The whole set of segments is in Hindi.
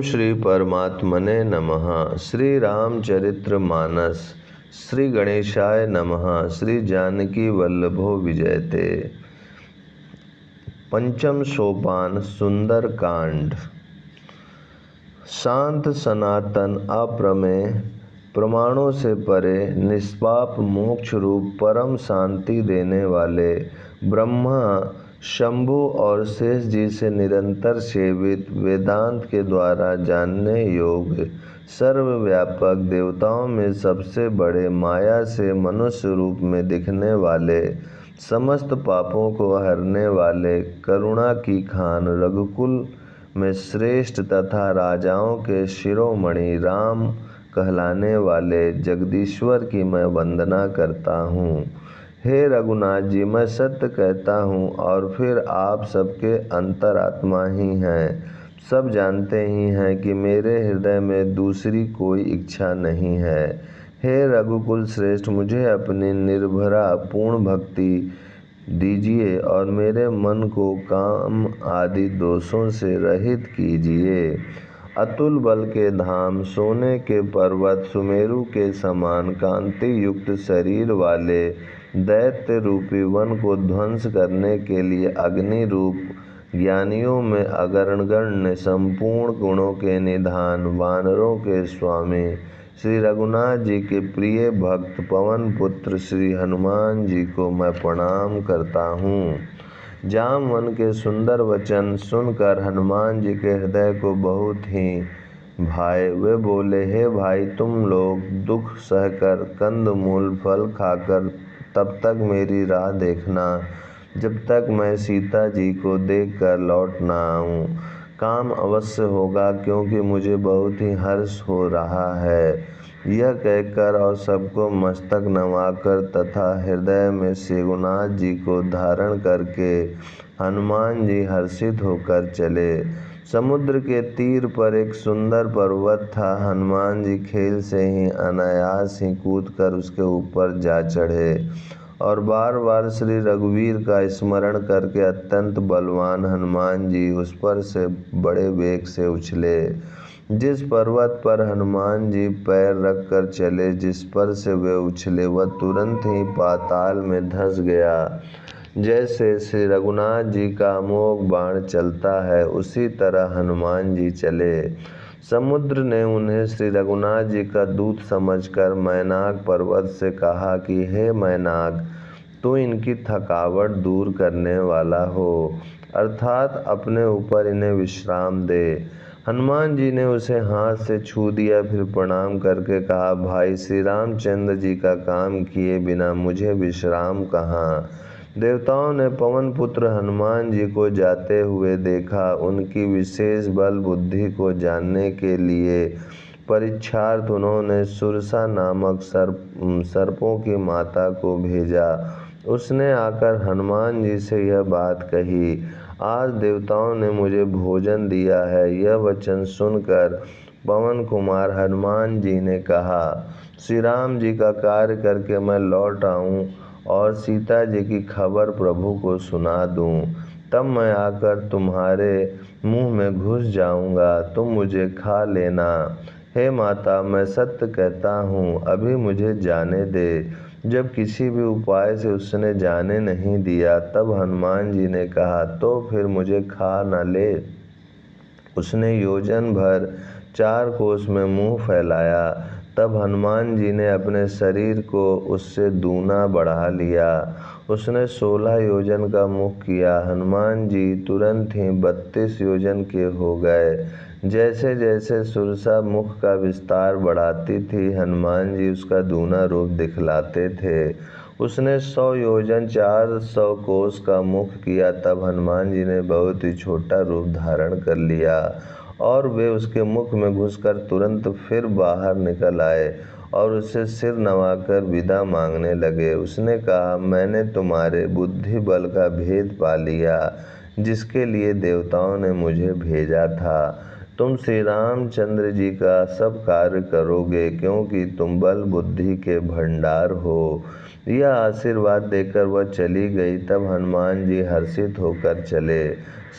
श्री परमात्मने नमः। श्री रामचरित्र मानस। श्री गणेशाय नमः। श्री जानकी वल्लभो विजयते। पंचम सोपान सुंदर कांड। शांत सनातन अप्रमेय प्रमाणों से परे निष्पाप मोक्ष रूप परम शांति देने वाले ब्रह्मा शंभु और शेष जी से निरंतर सेवित वेदांत के द्वारा जानने योग्य सर्वव्यापक देवताओं में सबसे बड़े माया से मनुष्य रूप में दिखने वाले समस्त पापों को हरने वाले करुणा की खान रघुकुल में श्रेष्ठ तथा राजाओं के शिरोमणि राम कहलाने वाले जगदीश्वर की मैं वंदना करता हूँ। हे रघुनाथ जी, मैं सत्य कहता हूँ और फिर आप सबके अंतरात्मा ही हैं। सब जानते ही हैं कि मेरे हृदय में दूसरी कोई इच्छा नहीं है। हे रघुकुल श्रेष्ठ, मुझे अपनी निर्भरा पूर्ण भक्ति दीजिए और मेरे मन को काम आदि दोषों से रहित कीजिए। अतुल बल के धाम, सोने के पर्वत, सुमेरु के समान कांति युक्त शरीर वाले दैत्य रूपी वन को ध्वंस करने के लिए अग्नि रूप ज्ञानियों में अग्रगण्य संपूर्ण गुणों के निधान वानरों के स्वामी श्री रघुनाथ जी के प्रिय भक्त पवन पुत्र श्री हनुमान जी को मैं प्रणाम करता हूँ। जामवन के सुंदर वचन सुनकर हनुमान जी के हृदय को बहुत ही भाए। वे बोले, हे भाई, तुम लोग दुख सहकर कंदमूल फल खाकर तब तक मेरी राह देखना जब तक मैं सीता जी को देखकर लौट ना आऊँ। काम अवश्य होगा क्योंकि मुझे बहुत ही हर्ष हो रहा है। यह कहकर और सबको मस्तक नवाकर तथा हृदय में रघुनाथ जी को धारण करके हनुमान जी हर्षित होकर चले। समुद्र के तीर पर एक सुंदर पर्वत था। हनुमान जी खेल से ही अनायास ही कूदकर उसके ऊपर जा चढ़े और बार बार श्री रघुवीर का स्मरण करके अत्यंत बलवान हनुमान जी उस पर से बड़े वेग से उछले। जिस पर्वत पर हनुमान जी पैर रख कर चले, जिस पर से वे उछले, वह तुरंत ही पाताल में धंस गया। जैसे श्री रघुनाथ जी का अमोघ बाण चलता है, उसी तरह हनुमान जी चले। समुद्र ने उन्हें श्री रघुनाथ जी का दूत समझकर मैनाक पर्वत से कहा कि हे मैनाक, तू इनकी थकावट दूर करने वाला हो, अर्थात अपने ऊपर इन्हें विश्राम दे। हनुमान जी ने उसे हाथ से छू दिया, फिर प्रणाम करके कहा, भाई, श्री रामचंद्र जी का काम किए बिना मुझे विश्राम कहाँ। देवताओं ने पवन पुत्र हनुमान जी को जाते हुए देखा। उनकी विशेष बल बुद्धि को जानने के लिए परीक्षार्थ उन्होंने सुरसा नामक सर्पों की माता को भेजा। उसने आकर हनुमान जी से यह बात कही, आज देवताओं ने मुझे भोजन दिया है। यह वचन सुनकर पवन कुमार हनुमान जी ने कहा, श्री राम जी का कार्य करके मैं लौट आऊँ और सीता जी की खबर प्रभु को सुना दूँ, तब मैं आकर तुम्हारे मुंह में घुस जाऊँगा, तुम मुझे खा लेना। हे माता, मैं सत्य कहता हूँ, अभी मुझे जाने दे। जब किसी भी उपाय से उसने जाने नहीं दिया, तब हनुमान जी ने कहा, तो फिर मुझे खा न ले। उसने योजन भर 4 कोस में मुंह फैलाया। तब हनुमान जी ने अपने शरीर को उससे दूना बढ़ा लिया। उसने 16 योजन का मुख किया। हनुमान जी तुरंत ही 32 योजन के हो गए। जैसे जैसे सुरसा मुख का विस्तार बढ़ाती थी, हनुमान जी उसका दूना रूप दिखलाते थे। उसने 100 योजन 400 कोस का मुख किया। तब हनुमान जी ने बहुत ही छोटा रूप धारण कर लिया और वे उसके मुख में घुसकर तुरंत फिर बाहर निकल आए और उससे सिर नवाकर विदा मांगने लगे। उसने कहा, मैंने तुम्हारे बुद्धि बल का भेद पा लिया, जिसके लिए देवताओं ने मुझे भेजा था। तुम श्री रामचंद्र जी का सब कार्य करोगे, क्योंकि तुम बल बुद्धि के भंडार हो। यह आशीर्वाद देकर वह चली गई। तब हनुमान जी हर्षित होकर चले।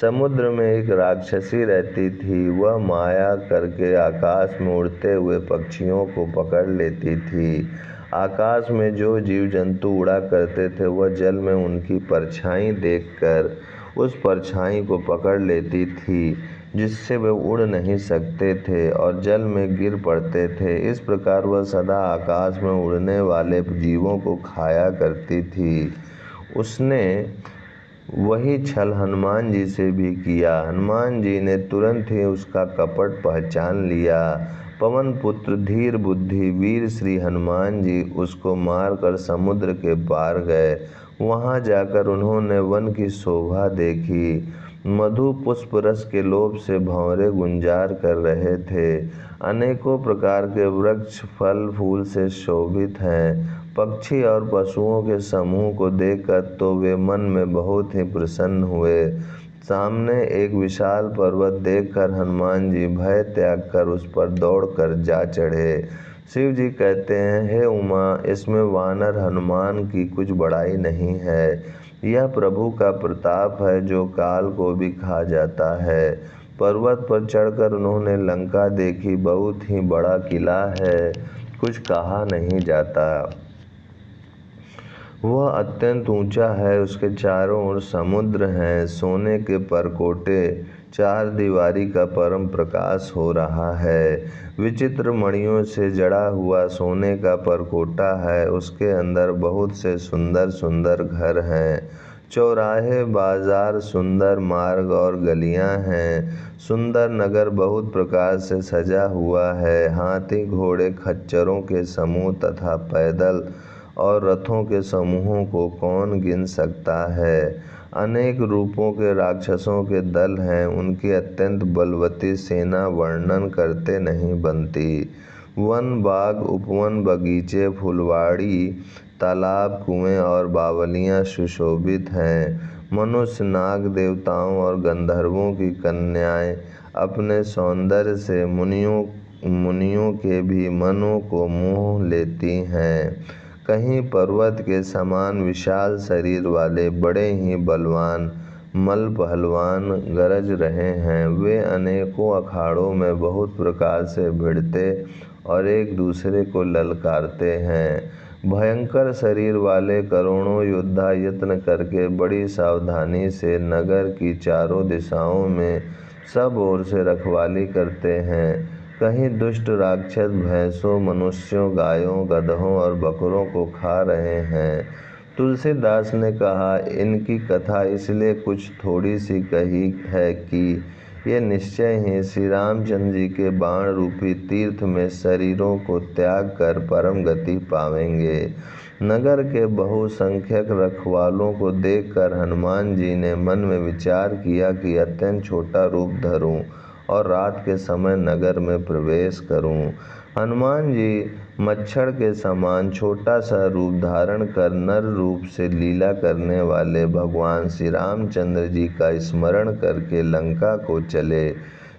समुद्र में एक राक्षसी रहती थी। वह माया करके आकाश में उड़ते हुए पक्षियों को पकड़ लेती थी। आकाश में जो जीव जंतु उड़ा करते थे वह जल में उनकी परछाई देखकर उस परछाई को पकड़ लेती थी, जिससे वे उड़ नहीं सकते थे और जल में गिर पड़ते थे। इस प्रकार वह सदा आकाश में उड़ने वाले जीवों को खाया करती थी। उसने वही छल हनुमान जी से भी किया। हनुमान जी ने तुरंत ही उसका कपट पहचान लिया। पवन पुत्र धीर बुद्धि वीर श्री हनुमान जी उसको मारकर समुद्र के पार गए। वहां जाकर उन्होंने वन की शोभा देखी। मधु पुष्प रस के लोभ से भंवरे गुंजार कर रहे थे। अनेकों प्रकार के वृक्ष फल फूल से शोभित हैं। पक्षी और पशुओं के समूह को देखकर तो वे मन में बहुत ही प्रसन्न हुए। सामने एक विशाल पर्वत देखकर हनुमान जी भय त्याग कर उस पर दौड़कर जा चढ़े। शिव जी कहते हैं, हे उमा, इसमें वानर हनुमान की कुछ बड़ाई नहीं है। यह प्रभु का प्रताप है जो काल को भी खा जाता है। पर्वत पर चढ़कर उन्होंने लंका देखी। बहुत ही बड़ा किला है, कुछ कहा नहीं जाता। वह अत्यंत ऊंचा है। उसके चारों ओर समुद्र हैं। सोने के परकोटे, चार दीवारी का परम प्रकाश हो रहा है। विचित्र मणियों से जड़ा हुआ सोने का परकोटा है। उसके अंदर बहुत से सुंदर सुंदर घर हैं। चौराहे, बाजार, सुंदर मार्ग और गलियां हैं। सुंदर नगर बहुत प्रकार से सजा हुआ है। हाथी, घोड़े, खच्चरों के समूह तथा पैदल और रथों के समूहों को कौन गिन सकता है। अनेक रूपों के राक्षसों के दल हैं। उनकी अत्यंत बलवती सेना वर्णन करते नहीं बनती। वन, बाग, उपवन, बगीचे, फुलवाड़ी, तालाब, कुएं और बावलियां सुशोभित हैं। मनुष्य, नाग, देवताओं और गंधर्वों की कन्याएं अपने सौंदर्य से मुनियों के भी मनों को मोह लेती हैं। कहीं पर्वत के समान विशाल शरीर वाले बड़े ही बलवान मल्ल पहलवान गरज रहे हैं। वे अनेकों अखाड़ों में बहुत प्रकार से भिड़ते और एक दूसरे को ललकारते हैं। भयंकर शरीर वाले करोड़ों योद्धा यत्न करके बड़ी सावधानी से नगर की चारों दिशाओं में सब ओर से रखवाली करते हैं। कहीं दुष्ट राक्षस भैंसों, मनुष्यों, गायों, गधों और बकरों को खा रहे हैं। तुलसीदास ने कहा, इनकी कथा इसलिए कुछ थोड़ी सी कही है कि ये निश्चय ही श्री रामचंद्र जी के बाण रूपी तीर्थ में शरीरों को त्याग कर परम गति पावेंगे। नगर के बहुसंख्यक रखवालों को देखकर हनुमान जी ने मन में विचार किया कि अत्यंत छोटा रूप धरूं और रात के समय नगर में प्रवेश करूं। हनुमान जी मच्छर के समान छोटा सा रूप धारण कर नर रूप से लीला करने वाले भगवान श्री रामचंद्र जी का स्मरण करके लंका को चले।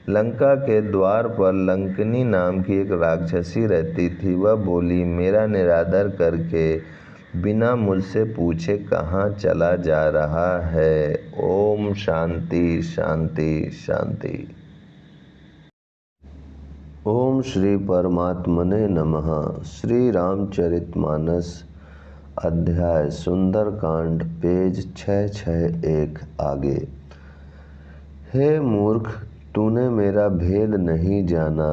लंका के द्वार पर लंकिनी नाम की एक राक्षसी रहती थी। वह बोली, मेरा निरादर करके बिना मुझसे पूछे कहाँ चला जा रहा है। ओम शांति शांति शांति। ओम श्री परमात्मने नमः। श्री रामचरितमानस अध्याय सुंदरकांड पेज 661 आगे। हे मूर्ख, तूने मेरा भेद नहीं जाना।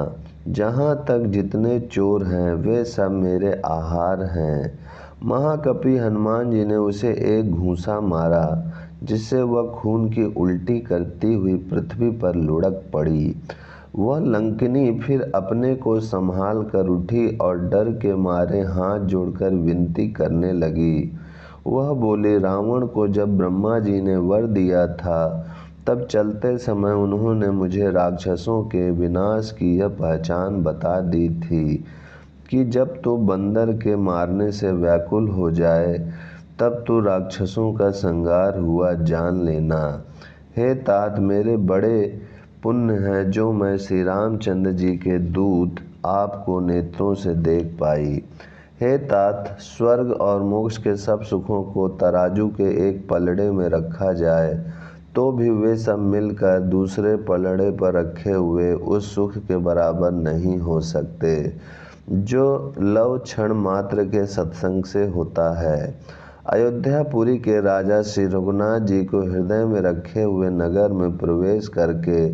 जहाँ तक जितने चोर हैं वे सब मेरे आहार हैं। महाकपि हनुमान जी ने उसे एक घूंसा मारा, जिससे वह खून की उल्टी करती हुई पृथ्वी पर लुढ़क पड़ी। वह लंकिनी फिर अपने को संभाल कर उठी और डर के मारे हाथ जोड़कर विनती करने लगी। वह बोली, रावण को जब ब्रह्मा जी ने वर दिया था तब चलते समय उन्होंने मुझे राक्षसों के विनाश की यह पहचान बता दी थी कि जब तो बंदर के मारने से व्याकुल हो जाए तब तो राक्षसों का संहार हुआ जान लेना। हे तात, मेरे बड़े पुण्य है जो मैं श्री रामचंद्र जी के दूत आपको नेत्रों से देख पाई। हे तात, स्वर्ग और मोक्ष के सब सुखों को तराजू के एक पलड़े में रखा जाए तो भी वे सब मिलकर दूसरे पलड़े पर रखे हुए उस सुख के बराबर नहीं हो सकते जो लव क्षण मात्र के सत्संग से होता है। अयोध्यापुरी के राजा श्री रघुनाथ जी को हृदय में रखे हुए नगर में प्रवेश करके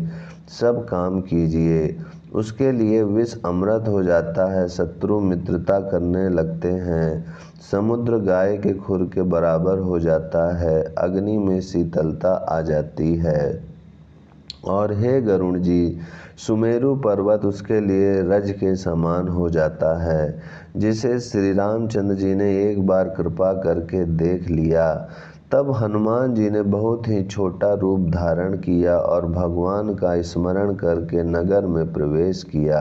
सब काम कीजिए। उसके लिए विष अमृत हो जाता है, शत्रु मित्रता करने लगते हैं, समुद्र गाय के खुर के बराबर हो जाता है, अग्नि में शीतलता आ जाती है। और हे गरुण जी, सुमेरु पर्वत उसके लिए रज के समान हो जाता है, जिसे श्री रामचंद्र जी ने एक बार कृपा करके देख लिया। तब हनुमान जी ने बहुत ही छोटा रूप धारण किया और भगवान का स्मरण करके नगर में प्रवेश किया।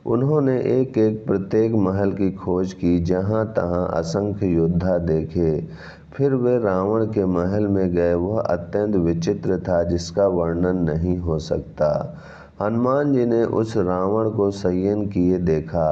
उन्होंने एक एक प्रत्येक महल की खोज की, जहाँ तहाँ असंख्य योद्धा देखे। फिर वे रावण के महल में गए। वह अत्यंत विचित्र था, जिसका वर्णन नहीं हो सकता। हनुमान जी ने उस रावण को शयन किए देखा,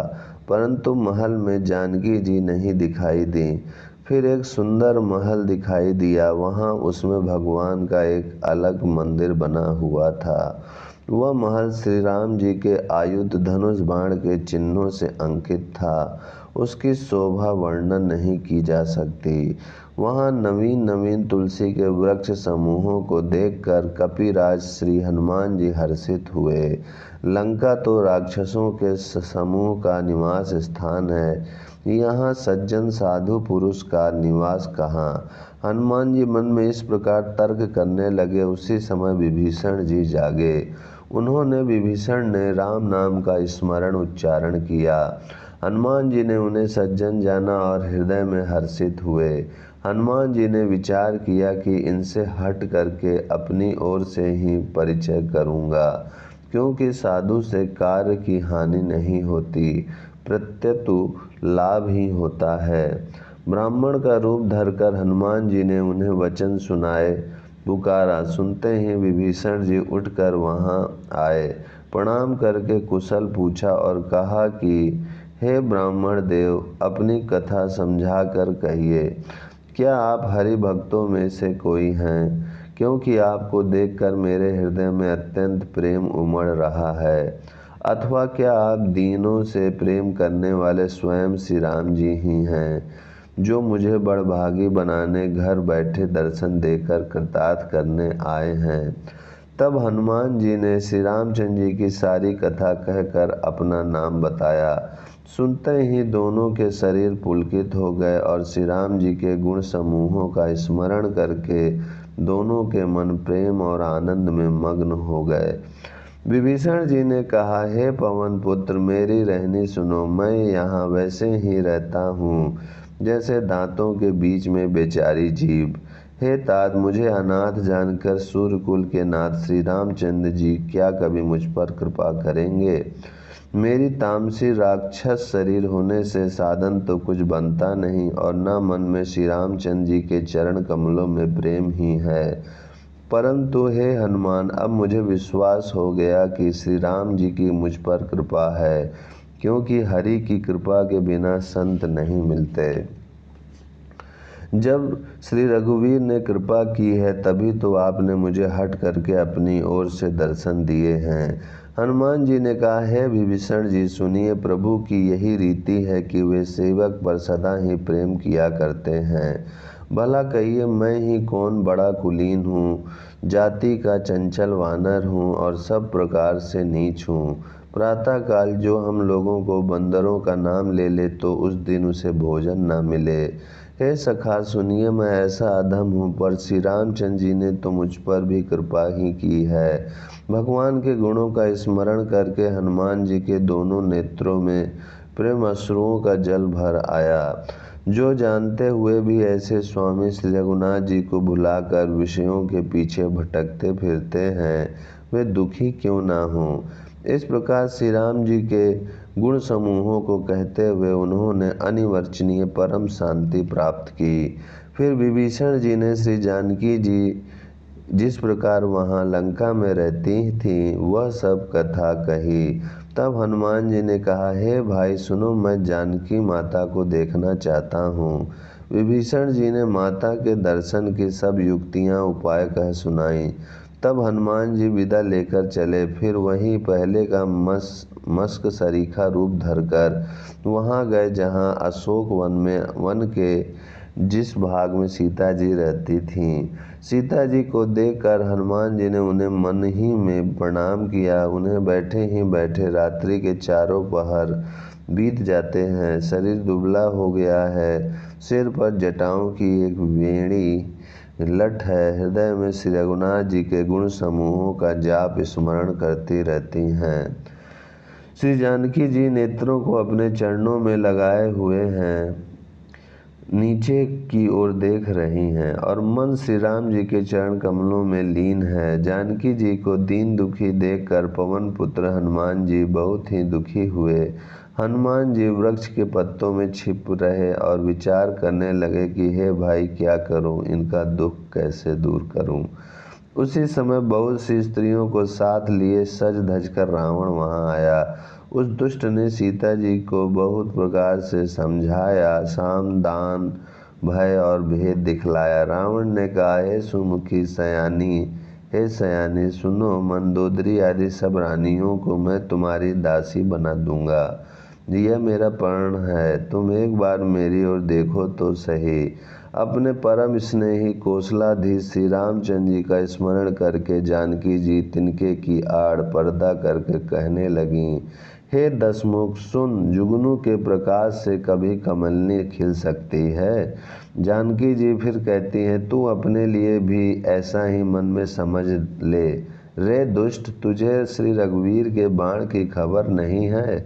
परंतु महल में जानकी जी नहीं दिखाई दी। फिर एक सुंदर महल दिखाई दिया, वहाँ उसमें भगवान का एक अलग मंदिर बना हुआ था। वह महल श्री राम जी के आयुध धनुष बाण के चिन्हों से अंकित था। उसकी शोभा वर्णन नहीं की जा सकती। वहाँ नवीन नवीन तुलसी के वृक्ष समूहों को देखकर कपिराज श्री हनुमान जी हर्षित हुए। लंका तो राक्षसों के समूह का निवास स्थान है, यहाँ सज्जन साधु पुरुष का निवास कहाँ। हनुमान जी मन में इस प्रकार तर्क करने लगे। उसी समय विभीषण जी जागे। उन्होंने विभीषण ने राम नाम का स्मरण उच्चारण किया। हनुमान जी ने उन्हें सज्जन जाना और हृदय में हर्षित हुए। हनुमान जी ने विचार किया कि इनसे हट करके अपनी ओर से ही परिचय करूँगा, क्योंकि साधु से कार्य की हानि नहीं होती, प्रत्यतु लाभ ही होता है। ब्राह्मण का रूप धरकर हनुमान जी ने उन्हें वचन सुनाए। पुकारा सुनते ही विभीषण जी उठकर वहां आए, प्रणाम करके कुशल पूछा और कहा कि हे ब्राह्मण देव, अपनी कथा समझाकर कहिए। क्या आप हरि भक्तों में से कोई हैं? क्योंकि आपको देखकर मेरे हृदय में अत्यंत प्रेम उमड़ रहा है। अथवा क्या आप दीनों से प्रेम करने वाले स्वयं श्री राम जी ही हैं, जो मुझे बड़भागी बनाने घर बैठे दर्शन देकर कृतार्थ करने आए हैं। तब हनुमान जी ने श्री रामचंद्र जी की सारी कथा कहकर अपना नाम बताया। सुनते ही दोनों के शरीर पुलकित हो गए और श्री राम जी के गुण समूहों का स्मरण करके दोनों के मन प्रेम और आनंद में मग्न हो गए। विभीषण जी ने कहा, हे पवन पुत्र, मेरी रहनी सुनो। मैं यहाँ वैसे ही रहता हूँ जैसे दांतों के बीच में बेचारी जीभ। हे तात, मुझे अनाथ जानकर सूर्यकुल के नाथ श्री रामचंद्र जी क्या कभी मुझ पर कृपा करेंगे? मेरी तामसी राक्षस शरीर होने से साधन तो कुछ बनता नहीं और न मन में श्री रामचंद्र जी के चरण कमलों में प्रेम ही है। परंतु हे हनुमान, अब मुझे विश्वास हो गया कि श्री राम जी की मुझ पर कृपा है, क्योंकि हरि की कृपा के बिना संत नहीं मिलते। जब श्री रघुवीर ने कृपा की है, तभी तो आपने मुझे हट करके अपनी ओर से दर्शन दिए हैं। हनुमान जी ने कहा, हे विभीषण जी, सुनिए, प्रभु की यही रीति है कि वे सेवक पर सदा ही प्रेम किया करते हैं। भला कहिए, मैं ही कौन बड़ा कुलीन हूँ, जाति का चंचल वानर हूँ और सब प्रकार से नीच हूँ। प्रातःकाल जो हम लोगों को बंदरों का नाम ले ले तो उस दिन उसे भोजन न मिले। हे सखा सुनिए, मैं ऐसा अधम हूँ, पर श्री रामचंद्र जी ने तो मुझ पर भी कृपा ही की है। भगवान के गुणों का स्मरण करके हनुमान जी के दोनों नेत्रों में प्रेम अश्रुओं का जल भर आया। जो जानते हुए भी ऐसे स्वामी श्री रघुनाथ जी को भुलाकर विषयों के पीछे भटकते फिरते हैं, वे दुखी क्यों ना हों। इस प्रकार श्री राम जी के गुण समूहों को कहते हुए उन्होंने अनिवर्चनीय परम शांति प्राप्त की। फिर विभीषण जी ने श्री जानकी जी जिस प्रकार वहाँ लंका में रहती थी वह सब कथा कही। तब हनुमान जी ने कहा, हे भाई सुनो, मैं जानकी माता को देखना चाहता हूँ। विभीषण जी ने माता के दर्शन की सब युक्तियाँ उपाय कह सुनाई। तब हनुमान जी विदा लेकर चले। फिर वहीं पहले का मस्क सरीखा रूप धरकर वहाँ गए जहाँ अशोक वन के जिस भाग में सीता जी रहती थीं। सीता जी को देखकर हनुमान जी ने उन्हें मन ही में प्रणाम किया। उन्हें बैठे ही बैठे रात्रि के चारों पहर बीत जाते हैं। शरीर दुबला हो गया है। सिर पर जटाओं की एक वेणी लठ है। हृदय में श्री रघुनाथ जी के गुण समूहों का जाप स्मरण करती रहती हैं। श्री जानकी जी नेत्रों को अपने चरणों में लगाए हुए हैं, नीचे की ओर देख रही हैं और मन श्री राम जी के चरण कमलों में लीन है। जानकी जी को दीन दुखी देखकर पवन पुत्र हनुमान जी बहुत ही दुखी हुए। हनुमान जी वृक्ष के पत्तों में छिप रहे और विचार करने लगे कि हे भाई, क्या करूं, इनका दुख कैसे दूर करूं। उसी समय बहुत सी स्त्रियों को साथ लिए सज धज कर रावण वहां आया। उस दुष्ट ने सीता जी को बहुत प्रकार से समझाया, साम दान भय और भेद दिखलाया। रावण ने कहा, हे सुमुखी सयानी, हे सयानी सुनो, मंदोदरी आदि सब रानियों को मैं तुम्हारी दासी बना दूंगा। यह मेरा प्रण है, तुम एक बार मेरी ओर देखो तो सही। अपने परम स्नेही कौशलाधीश श्री रामचंद्र जी का स्मरण करके जानकी जी तिनके की आड़ पर्दा करके कहने लगीं, हे दशमुख सुन, जुगनू के प्रकाश से कभी कमलनी खिल सकती है। जानकी जी फिर कहती हैं, तू अपने लिए भी ऐसा ही मन में समझ ले। रे दुष्ट, तुझे श्री रघुवीर के बाण की खबर नहीं है।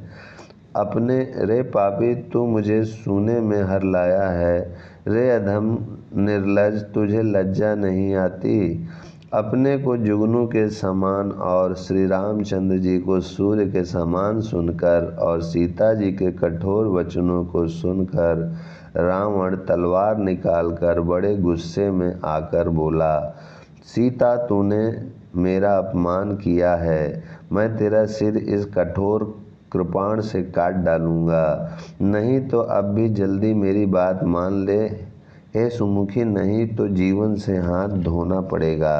अपने रे पापी, तू मुझे सूने में हर लाया है। रे अधम निर्लज, तुझे लज्जा नहीं आती। अपने को जुगनू के समान और श्री रामचंद्र जी को सूर्य के समान सुनकर और सीता जी के कठोर वचनों को सुनकर रावण तलवार निकालकर बड़े गुस्से में आकर बोला, सीता, तूने मेरा अपमान किया है। मैं तेरा सिर इस कठोर कृपाण से काट डालूंगा। नहीं तो अब भी जल्दी मेरी बात मान ले। हे सुमुखी, नहीं तो जीवन से हाथ धोना पड़ेगा।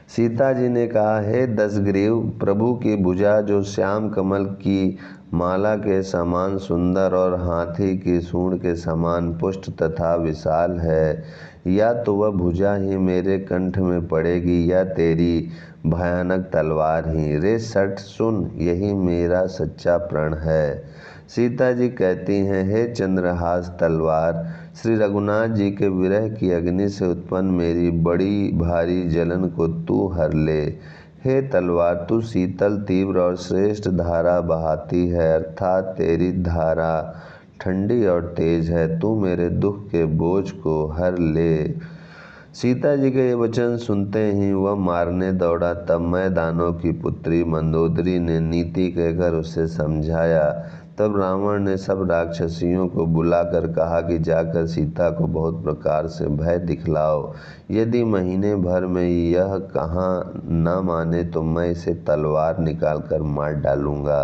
सीता जी ने कहा, हे दशग्रीव, प्रभु की भुजा जो श्याम कमल की माला के समान सुंदर और हाथी की सूंड के समान पुष्ट तथा विशाल है, या तो वह भुजा ही मेरे कंठ में पड़ेगी या तेरी भयानक तलवार ही। रे सठ सुन, यही मेरा सच्चा प्रण है। सीता जी कहती हैं, हे चंद्रहास तलवार, श्री रघुनाथ जी के विरह की अग्नि से उत्पन्न मेरी बड़ी भारी जलन को तू हर ले। हे तलवार, तू शीतल, तीव्र और श्रेष्ठ धारा बहाती है, अर्थात तेरी धारा ठंडी और तेज है। तू मेरे दुख के बोझ को हर ले। सीता जी के ये वचन सुनते ही वह मारने दौड़ा। तब मैदानों की पुत्री मंदोदरी ने नीति कहकर उसे समझाया। तब रावण ने सब राक्षसियों को बुलाकर कहा कि जाकर सीता को बहुत प्रकार से भय दिखलाओ। यदि महीने भर में यह कहा न माने तो मैं इसे तलवार निकालकर मार डालूंगा।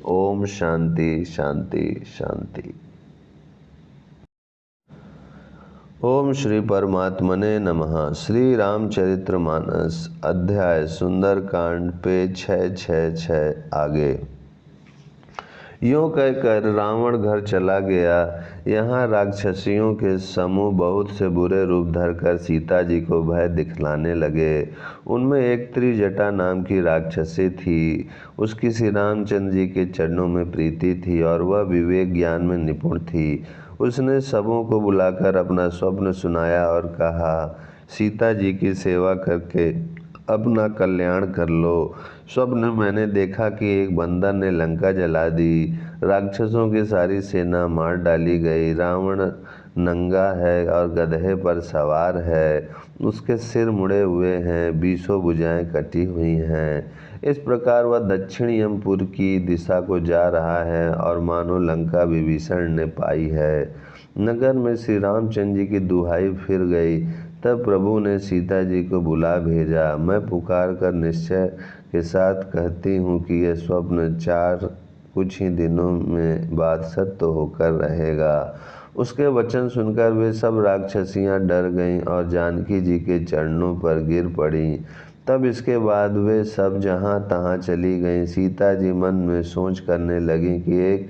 ओम शांति शांति शांति। ओम श्री परमात्मने नमः। श्री रामचरितमानस अध्याय सुंदरकांड पेज 666 आगे। यूँ कहकर रावण घर चला गया। यहाँ राक्षसियों के समूह बहुत से बुरे रूप धरकर सीता जी को भय दिखलाने लगे। उनमें एक त्रिजटा नाम की राक्षसी थी। उसकी श्री रामचंद्र जी के चरणों में प्रीति थी और वह विवेक ज्ञान में निपुण थी। उसने सबों को बुलाकर अपना स्वप्न सुनाया और कहा, सीता जी की सेवा करके अपना कल्याण कर लो। स्वप्न मैंने देखा कि एक बंदर ने लंका जला दी, राक्षसों की सारी सेना मार डाली गई। रावण नंगा है और गधे पर सवार है, उसके सिर मुड़े हुए हैं, 20 भुजाएं कटी हुई हैं। इस प्रकार वह दक्षिण यमपुर की दिशा को जा रहा है और मानो लंका विभीषण ने पाई है। नगर में श्री रामचंद्र जी की दुहाई फिर गई। तब प्रभु ने सीता जी को बुला भेजा। मैं पुकार कर निश्चय के साथ कहती हूँ कि यह स्वप्न कुछ ही दिनों में बाद सत्य होकर रहेगा। उसके वचन सुनकर वे सब राक्षसियाँ डर गईं और जानकी जी के चरणों पर गिर पड़ीं। तब इसके बाद वे सब जहाँ तहाँ चली गईं। सीता जी मन में सोच करने लगीं कि 1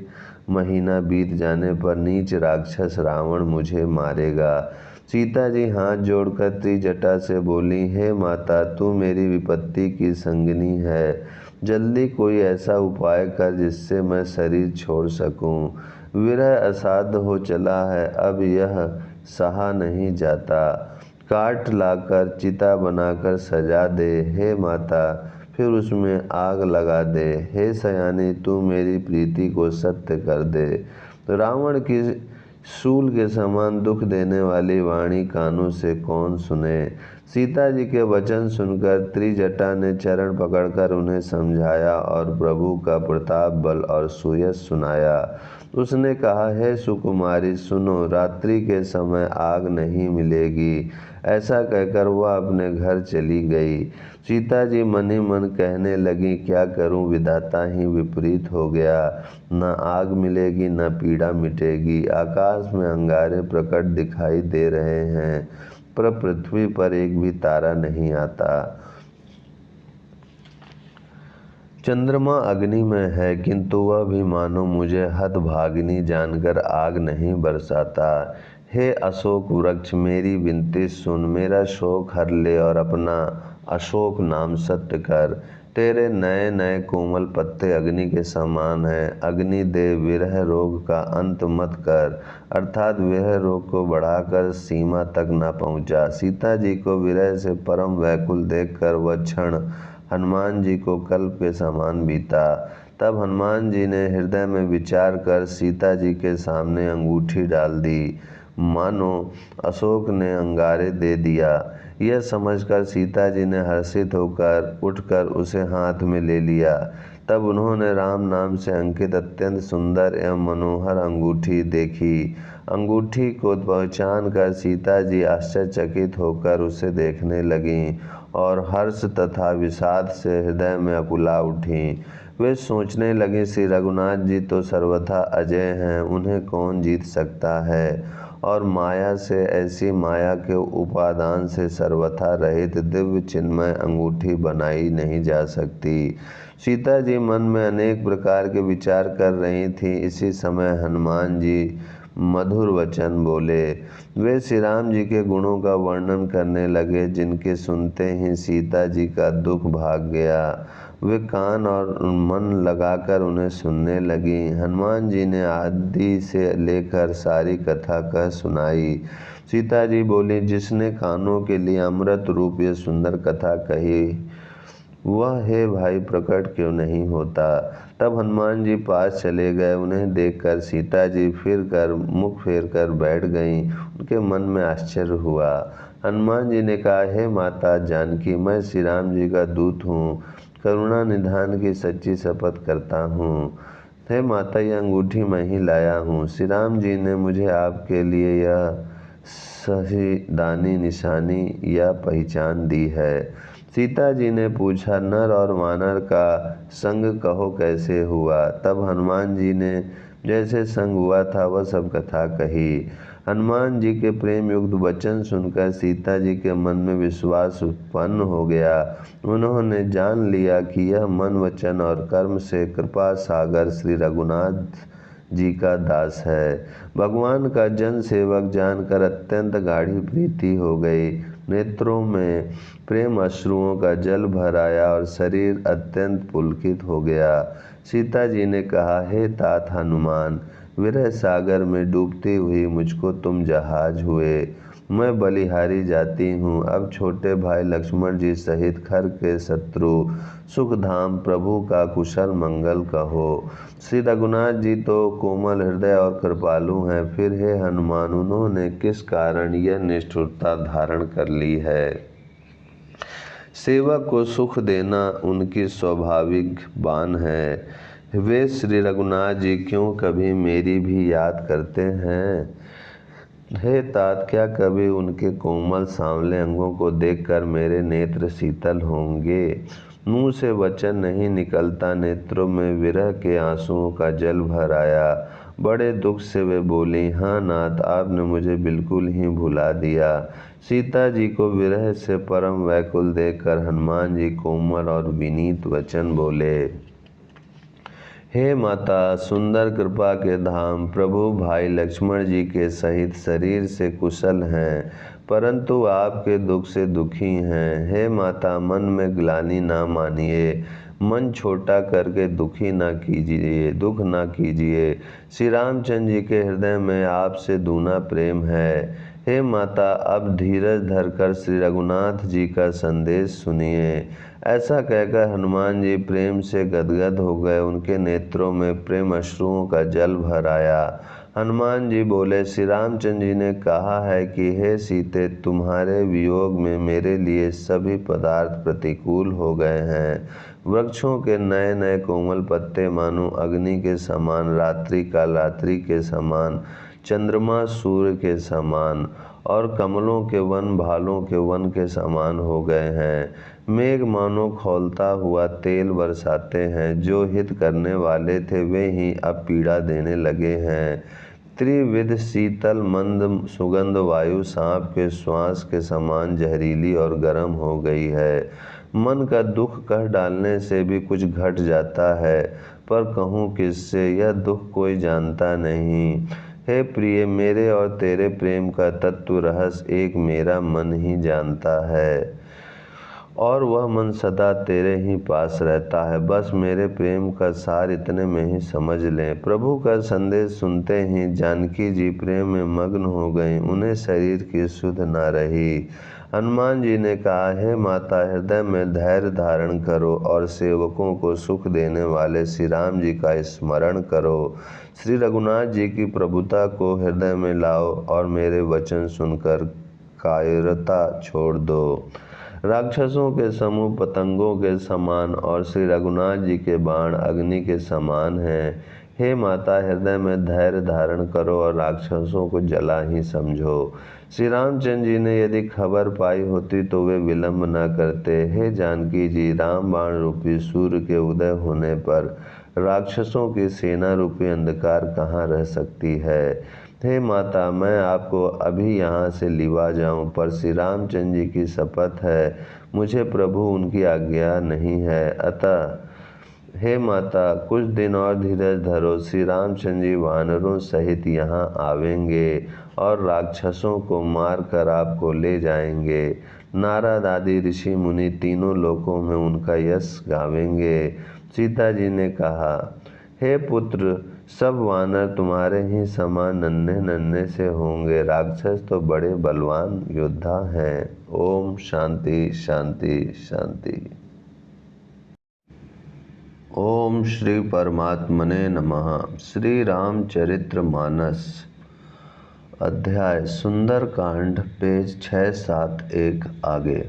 महीना बीत जाने पर नीच राक्षस रावण मुझे मारेगा। सीता जी हाथ जोड़कर त्रिजटा से बोली, हे माता, तू मेरी विपत्ति की संगिनी है। जल्दी कोई ऐसा उपाय कर जिससे मैं शरीर छोड़ सकूं। विरह असाध्य हो चला है, अब यह सहा नहीं जाता। काठ लाकर चिता बनाकर सजा दे हे माता, फिर उसमें आग लगा दे। हे सयानी, तू मेरी प्रीति को सत्य कर दे। तो रावण की शूल के समान दुख देने वाली वाणी कानों से कौन सुने। सीता जी के वचन सुनकर त्रिजटा ने चरण पकड़कर उन्हें समझाया और प्रभु का प्रताप, बल और सुयश सुनाया। उसने कहा, हे सुकुमारी, सुनो, रात्रि के समय आग नहीं मिलेगी। ऐसा कहकर वह अपने घर चली गई। सीता जी मन ही मन कहने लगी, क्या करूं, विधाता ही विपरीत हो गया। न आग मिलेगी न पीड़ा मिटेगी। आकाश में अंगारे प्रकट दिखाई दे रहे हैं, पर पृथ्वी पर एक भी तारा नहीं आता। चंद्रमा अग्नि में है, किंतु वह भी मानो मुझे हतभागिनी जानकर आग नहीं बरसाता। हे अशोक वृक्ष, मेरी विनती सुन, मेरा शोक हर ले और अपना अशोक नाम सत्य कर। तेरे नए नए कोमल पत्ते अग्नि के समान हैं। अग्नि देव, विरह रोग का अंत मत कर, अर्थात विरह रोग को बढ़ाकर सीमा तक न पहुँचा। सीता जी को विरह से परम व्याकुल देखकर वह क्षण हनुमान जी को कल्प के समान बीता। तब हनुमान जी ने हृदय में विचार कर सीता जी के सामने अंगूठी डाल दी, मानो अशोक ने अंगारे दे दिया। यह समझकर सीता जी ने हर्षित होकर उठकर उसे हाथ में ले लिया। तब उन्होंने राम नाम से अंकित अत्यंत सुंदर एवं मनोहर अंगूठी देखी। अंगूठी को पहचान कर सीता जी आश्चर्यचकित होकर उसे देखने लगीं और हर्ष तथा विषाद से हृदय में अकुला उठीं। वे सोचने लगीं, श्री रघुनाथ जी तो सर्वथा अजय हैं, उन्हें कौन जीत सकता है। और माया से, ऐसी माया के उपादान से सर्वथा रहित दिव्य चिन्मय अंगूठी बनाई नहीं जा सकती। सीता जी मन में अनेक प्रकार के विचार कर रही थीं। इसी समय हनुमान जी मधुर वचन बोले। वे श्री राम जी के गुणों का वर्णन करने लगे, जिनके सुनते ही सीता जी का दुख भाग गया। वे कान और मन लगाकर उन्हें सुनने लगी। हनुमान जी ने आदि से लेकर सारी कथा कह सुनाई। सीता जी बोली, जिसने कानों के लिए अमृत रूप ये सुंदर कथा कही, वह हे भाई प्रकट क्यों नहीं होता। तब हनुमान जी पास चले गए। उन्हें देखकर सीता जी मुख फेर कर बैठ गईं। उनके मन में आश्चर्य हुआ। हनुमान जी ने कहा, हे माता जानकी, मैं श्री राम जी का दूत हूँ, करुणा निधान की सच्ची शपथ करता हूँ। हे माता, यह अंगूठी मैं ही लाया हूँ। श्री राम जी ने मुझे आपके लिए यह सही दानी निशानी या पहचान दी है। सीता जी ने पूछा, नर और वानर का संग कहो कैसे हुआ। तब हनुमान जी ने जैसे संग हुआ था वह सब कथा कही। हनुमान जी के प्रेम युक्त वचन सुनकर सीता जी के मन में विश्वास उत्पन्न हो गया। उन्होंने जान लिया कि यह मन, वचन और कर्म से कृपा सागर श्री रघुनाथ जी का दास है। भगवान का जन सेवक जानकर अत्यंत गाढ़ी प्रीति हो गई। नेत्रों में प्रेम अश्रुओं का जल भर आया और शरीर अत्यंत पुलकित हो गया। सीता जी ने कहा, हे तात हनुमान, विरह सागर में डूबती हुई मुझको तुम जहाज हुए। मैं बलिहारी जाती हूँ। अब छोटे भाई लक्ष्मण जी सहित खर के शत्रु सुखधाम प्रभु का कुशल मंगल कहो। श्री रघुनाथ जी तो कोमल हृदय और कृपालु हैं, फिर हे हनुमान, उन्होंने किस कारण यह निष्ठुरता धारण कर ली है। सेवक को सुख देना उनकी स्वाभाविक बान है। वे श्री रघुनाथ जी क्यों कभी मेरी भी याद करते हैं। हे तात, क्या कभी उनके कोमल सांवले अंगों को देखकर मेरे नेत्र शीतल होंगे। मुँह से वचन नहीं निकलता, नेत्रों में विरह के आंसुओं का जल भर आया। बड़े दुख से वे बोली, हाँ नाथ, आपने मुझे बिल्कुल ही भुला दिया। सीता जी को विरह से परम व्याकुल देखकर हनुमान जी कोमल और विनीत वचन बोले, हे माता, सुंदर कृपा के धाम, प्रभु भाई लक्ष्मण जी के सहित शरीर से कुशल हैं, परंतु आपके दुख से दुखी हैं। हे माता, मन में ग्लानि ना मानिए, मन छोटा करके दुख ना कीजिए। श्री रामचंद्र जी के हृदय में आपसे दूना प्रेम है। हे माता, अब धीरज धरकर श्री रघुनाथ जी का संदेश सुनिए। ऐसा कहकर हनुमान जी प्रेम से गदगद हो गए। उनके नेत्रों में प्रेम अश्रुओं का जल भर आया। हनुमान जी बोले, श्री रामचंद्र जी ने कहा है कि हे सीते, तुम्हारे वियोग में मेरे लिए सभी पदार्थ प्रतिकूल हो गए हैं। वृक्षों के नए नए कोमल पत्ते मानो अग्नि के समान, रात्रि काल रात्रि के समान, चंद्रमा सूर्य के समान, और कमलों के वन भालों के वन के समान हो गए हैं। मेघ मानो खौलता हुआ तेल बरसाते हैं। जो हित करने वाले थे वे ही अब पीड़ा देने लगे हैं। त्रिविध शीतल मंद सुगंध वायु सांप के श्वास के समान जहरीली और गर्म हो गई है। मन का दुख कह डालने से भी कुछ घट जाता है, पर कहूँ किससे, यह दुख कोई जानता नहीं। हे प्रिय, मेरे और तेरे प्रेम का तत्व रहस्य एक मेरा मन ही जानता है, और वह मन सदा तेरे ही पास रहता है। बस मेरे प्रेम का सार इतने में ही समझ लें। प्रभु का संदेश सुनते ही जानकी जी प्रेम में मग्न हो गईं। उन्हें शरीर की सुध न रही। हनुमान जी ने कहा, हे माता, हृदय में धैर्य धारण करो और सेवकों को सुख देने वाले श्री राम जी का स्मरण करो। श्री रघुनाथ जी की प्रभुता को हृदय में लाओ और मेरे वचन सुनकर कायरता छोड़ दो। राक्षसों के समूह पतंगों के समान और श्री रघुनाथ जी के बाण अग्नि के समान हैं। हे माता, हृदय में धैर्य धारण करो और राक्षसों को जला ही समझो। श्री रामचंद्र जी ने यदि खबर पाई होती तो वे विलंब न करते। हे जानकी जी, राम बाण रूपी सूर्य के उदय होने पर राक्षसों की सेना रूपी अंधकार कहाँ रह सकती है। हे माता, मैं आपको अभी यहाँ से लिवा जाऊँ, पर श्री रामचंद्र जी की शपथ है, मुझे प्रभु उनकी आज्ञा नहीं है। अतः हे माता, कुछ दिन और धीरज धरो। श्री रामचंद्र जी वानरों सहित यहाँ आवेंगे और राक्षसों को मार कर आपको ले जाएंगे। नारद आदि ऋषि मुनि तीनों लोकों में उनका यश गावेंगे। सीता जी ने कहा, हे पुत्र, सब वानर तुम्हारे ही समान नन्हे नन्हे से होंगे। राक्षस तो बड़े बलवान योद्धा हैं। ओम शांति शांति शांति। ओम श्री परमात्मने नमः। श्री रामचरित्र मानस अध्याय सुंदरकांड, पेज 671 आगे।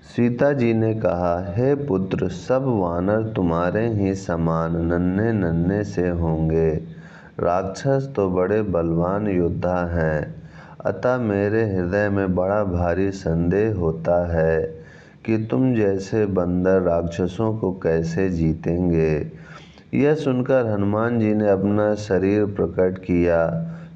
सीता जी ने कहा, हे पुत्र, सब वानर तुम्हारे ही समान नन्हे नन्हे से होंगे। राक्षस तो बड़े बलवान योद्धा हैं। अतः मेरे हृदय में बड़ा भारी संदेह होता है कि तुम जैसे बंदर राक्षसों को कैसे जीतेंगे। यह सुनकर हनुमान जी ने अपना शरीर प्रकट किया।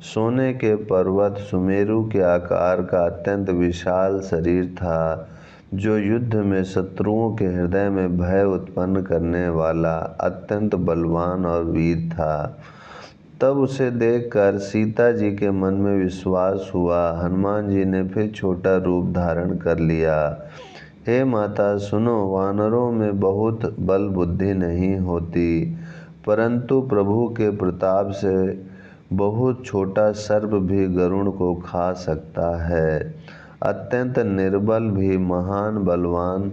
सोने के पर्वत सुमेरु के आकार का अत्यंत विशाल शरीर था, जो युद्ध में शत्रुओं के हृदय में भय उत्पन्न करने वाला अत्यंत बलवान और वीर था। तब उसे देखकर सीता जी के मन में विश्वास हुआ। हनुमान जी ने फिर छोटा रूप धारण कर लिया। हे माता, सुनो, वानरों में बहुत बल बुद्धि नहीं होती, परंतु प्रभु के प्रताप से बहुत छोटा सर्प भी गरुड़ को खा सकता है। अत्यंत निर्बल भी महान बलवान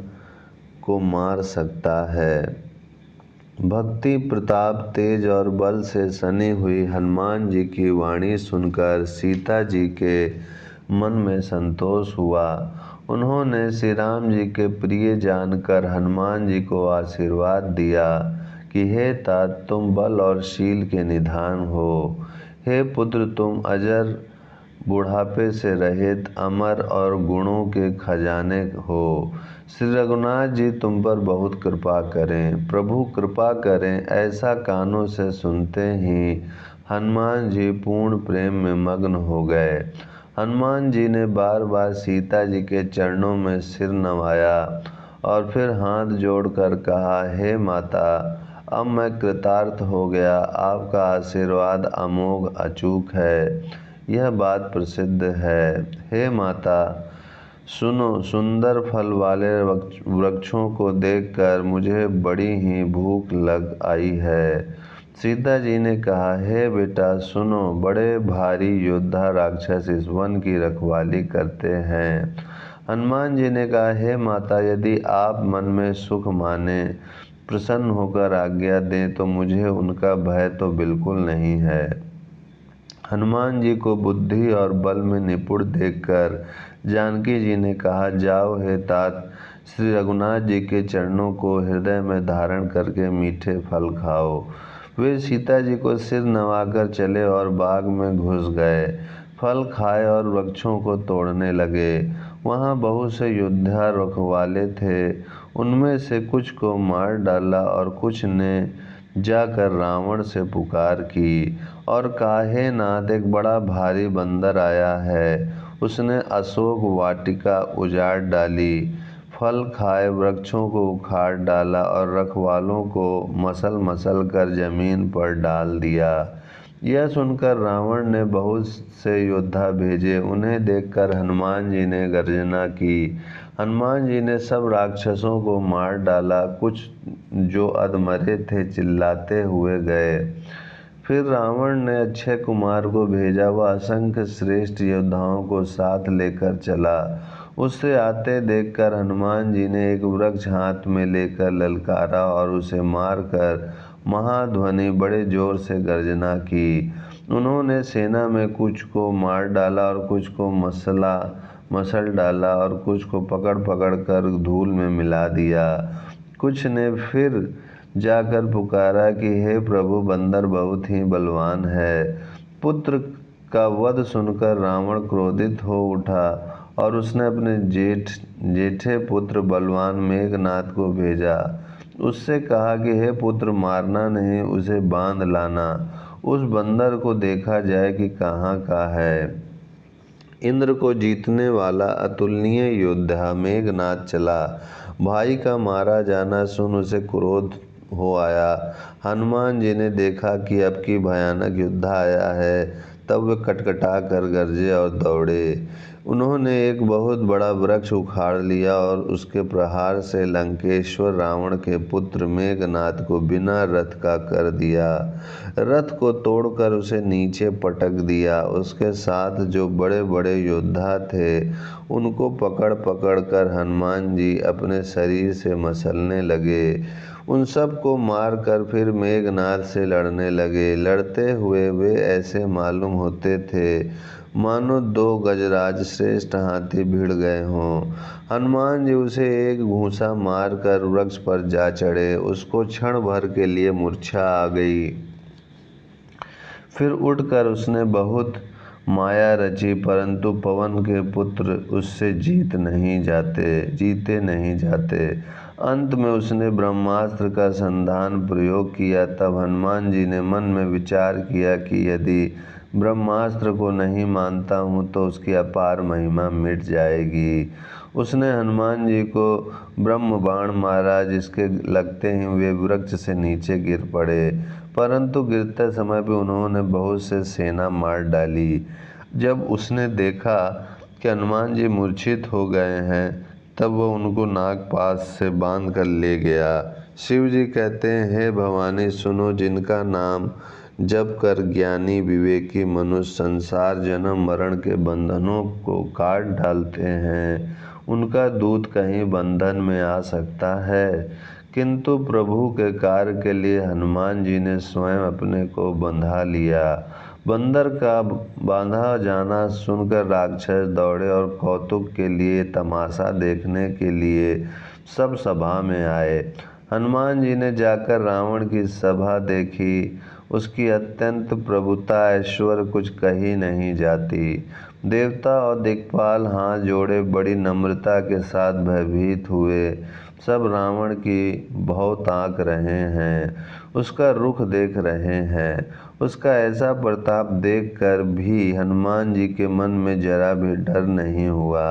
को मार सकता है। भक्ति, प्रताप, तेज और बल से सनी हुई हनुमान जी की वाणी सुनकर सीता जी के मन में संतोष हुआ। उन्होंने श्री राम जी के प्रिय जानकर हनुमान जी को आशीर्वाद दिया कि हे तात, तुम बल और शील के निधान हो। हे पुत्र, तुम अजर बुढ़ापे से रहित, अमर और गुणों के खजाने हो। श्री रघुनाथ जी तुम पर बहुत कृपा करें, प्रभु कृपा करें। ऐसा कानों से सुनते ही हनुमान जी पूर्ण प्रेम में मग्न हो गए। हनुमान जी ने बार बार सीता जी के चरणों में सिर नवाया और फिर हाथ जोड़कर कहा, हे माता, अब मैं कृतार्थ हो गया। आपका आशीर्वाद अमोघ अचूक है, यह बात प्रसिद्ध है। हे माता सुनो, सुंदर फल वाले वृक्षों को देखकर मुझे बड़ी ही भूख लग आई है। सीता जी ने कहा, हे बेटा सुनो, बड़े भारी योद्धा राक्षस इस वन की रखवाली करते हैं। हनुमान जी ने कहा, हे माता, यदि आप मन में सुख माने, प्रसन्न होकर आज्ञा दें तो मुझे उनका भय तो बिल्कुल नहीं है। हनुमान जी को बुद्धि और बल में निपुण देखकर जानकी जी ने कहा, जाओ हे तात, श्री रघुनाथ जी के चरणों को हृदय में धारण करके मीठे फल खाओ। वे सीता जी को सिर नवाकर चले और बाग में घुस गए। फल खाए और वृक्षों को तोड़ने लगे। वहाँ बहुत से योद्धा रखवाले थे, उनमें से कुछ को मार डाला और कुछ ने जाकर रावण से पुकार की और कहा, हे नाथ, एक बड़ा भारी बंदर आया है। उसने अशोक वाटिका उजाड़ डाली, फल खाए वृक्षों को उखाड़ डाला और रखवालों को मसल मसल कर जमीन पर डाल दिया। यह सुनकर रावण ने बहुत से योद्धा भेजे। उन्हें देखकर हनुमान जी ने गर्जना की। हनुमान जी ने सब राक्षसों को मार डाला। कुछ जो अधमरे थे चिल्लाते हुए गए। फिर रावण ने अक्षय कुमार को भेजा। वह असंख्य श्रेष्ठ योद्धाओं को साथ लेकर चला। उसे आते देखकर हनुमान जी ने एक वृक्ष हाथ में लेकर ललकारा और उसे मारकर महाध्वनि बड़े जोर से गर्जना की। उन्होंने सेना में कुछ को मार डाला और कुछ को मसल डाला और कुछ को पकड़ पकड़ कर धूल में मिला दिया। कुछ ने फिर जाकर पुकारा कि हे प्रभु, बंदर बहुत ही बलवान है। पुत्र का वध सुनकर रावण क्रोधित हो उठा और उसने अपने जेठे पुत्र बलवान मेघनाद को भेजा। उससे कहा कि हे पुत्र, मारना नहीं, उसे बांध लाना। उस बंदर को देखा जाए कि कहाँ का है। इंद्र को जीतने वाला अतुलनीय योद्धा मेघनाद चला। भाई का मारा जाना सुन उसे क्रोध हो आया। हनुमान जी ने देखा कि अब की भयानक युद्ध आया है, तब वे कटकटा कर गरजे और दौड़े। उन्होंने एक बहुत बड़ा वृक्ष उखाड़ लिया और उसके प्रहार से लंकेश्वर रावण के पुत्र मेघनाद को बिना रथ का कर दिया। रथ को तोड़कर उसे नीचे पटक दिया। उसके साथ जो बड़े बड़े योद्धा थे उनको पकड़ पकड़ कर हनुमान जी अपने शरीर से मसलने लगे। उन सब को मार कर फिर मेघनाद से लड़ने लगे। लड़ते हुए वे ऐसे मालूम होते थे मानो दो गजराज श्रेष्ठ हाथी भिड़ गए हों। हनुमान जी उसे एक घूंसा मार कर वृक्ष पर जा चढ़े। उसको क्षण भर के लिए मूर्छा आ गई। फिर उठकर उसने बहुत माया रची, परंतु पवन के पुत्र उससे जीते नहीं जाते। अंत में उसने ब्रह्मास्त्र का संधान प्रयोग किया। तब हनुमान जी ने मन में विचार किया कि यदि ब्रह्मास्त्र को नहीं मानता हूँ तो उसकी अपार महिमा मिट जाएगी। उसने हनुमान जी को ब्रह्म बाण मारा, जिसके लगते ही वे वृक्ष से नीचे गिर पड़े, परंतु गिरते समय भी उन्होंने बहुत से सेना मार डाली। जब उसने देखा कि हनुमान जी मूर्छित हो गए हैं, तब वह उनको नागपाश से बांध कर ले गया। शिव जी कहते हैं, हे भवानी सुनो, जिनका नाम जप कर ज्ञानी विवेकी मनुष्य संसार जन्म मरण के बंधनों को काट डालते हैं, उनका दूत कहीं बंधन में आ सकता है। किंतु प्रभु के कार्य के लिए हनुमान जी ने स्वयं अपने को बंधा लिया। बंदर का बांधा जाना सुनकर राक्षस दौड़े और कौतुक के लिए, तमाशा देखने के लिए सब सभा में आए। हनुमान जी ने जाकर रावण की सभा देखी। उसकी अत्यंत प्रभुता ऐश्वर्य कुछ कही नहीं जाती। देवता और दिक्पाल हाथ जोड़े बड़ी नम्रता के साथ भयभीत हुए। सब रावण की भौं ताक रहे हैं, उसका रुख देख रहे हैं। उसका ऐसा प्रताप देखकर भी हनुमान जी के मन में जरा भी डर नहीं हुआ।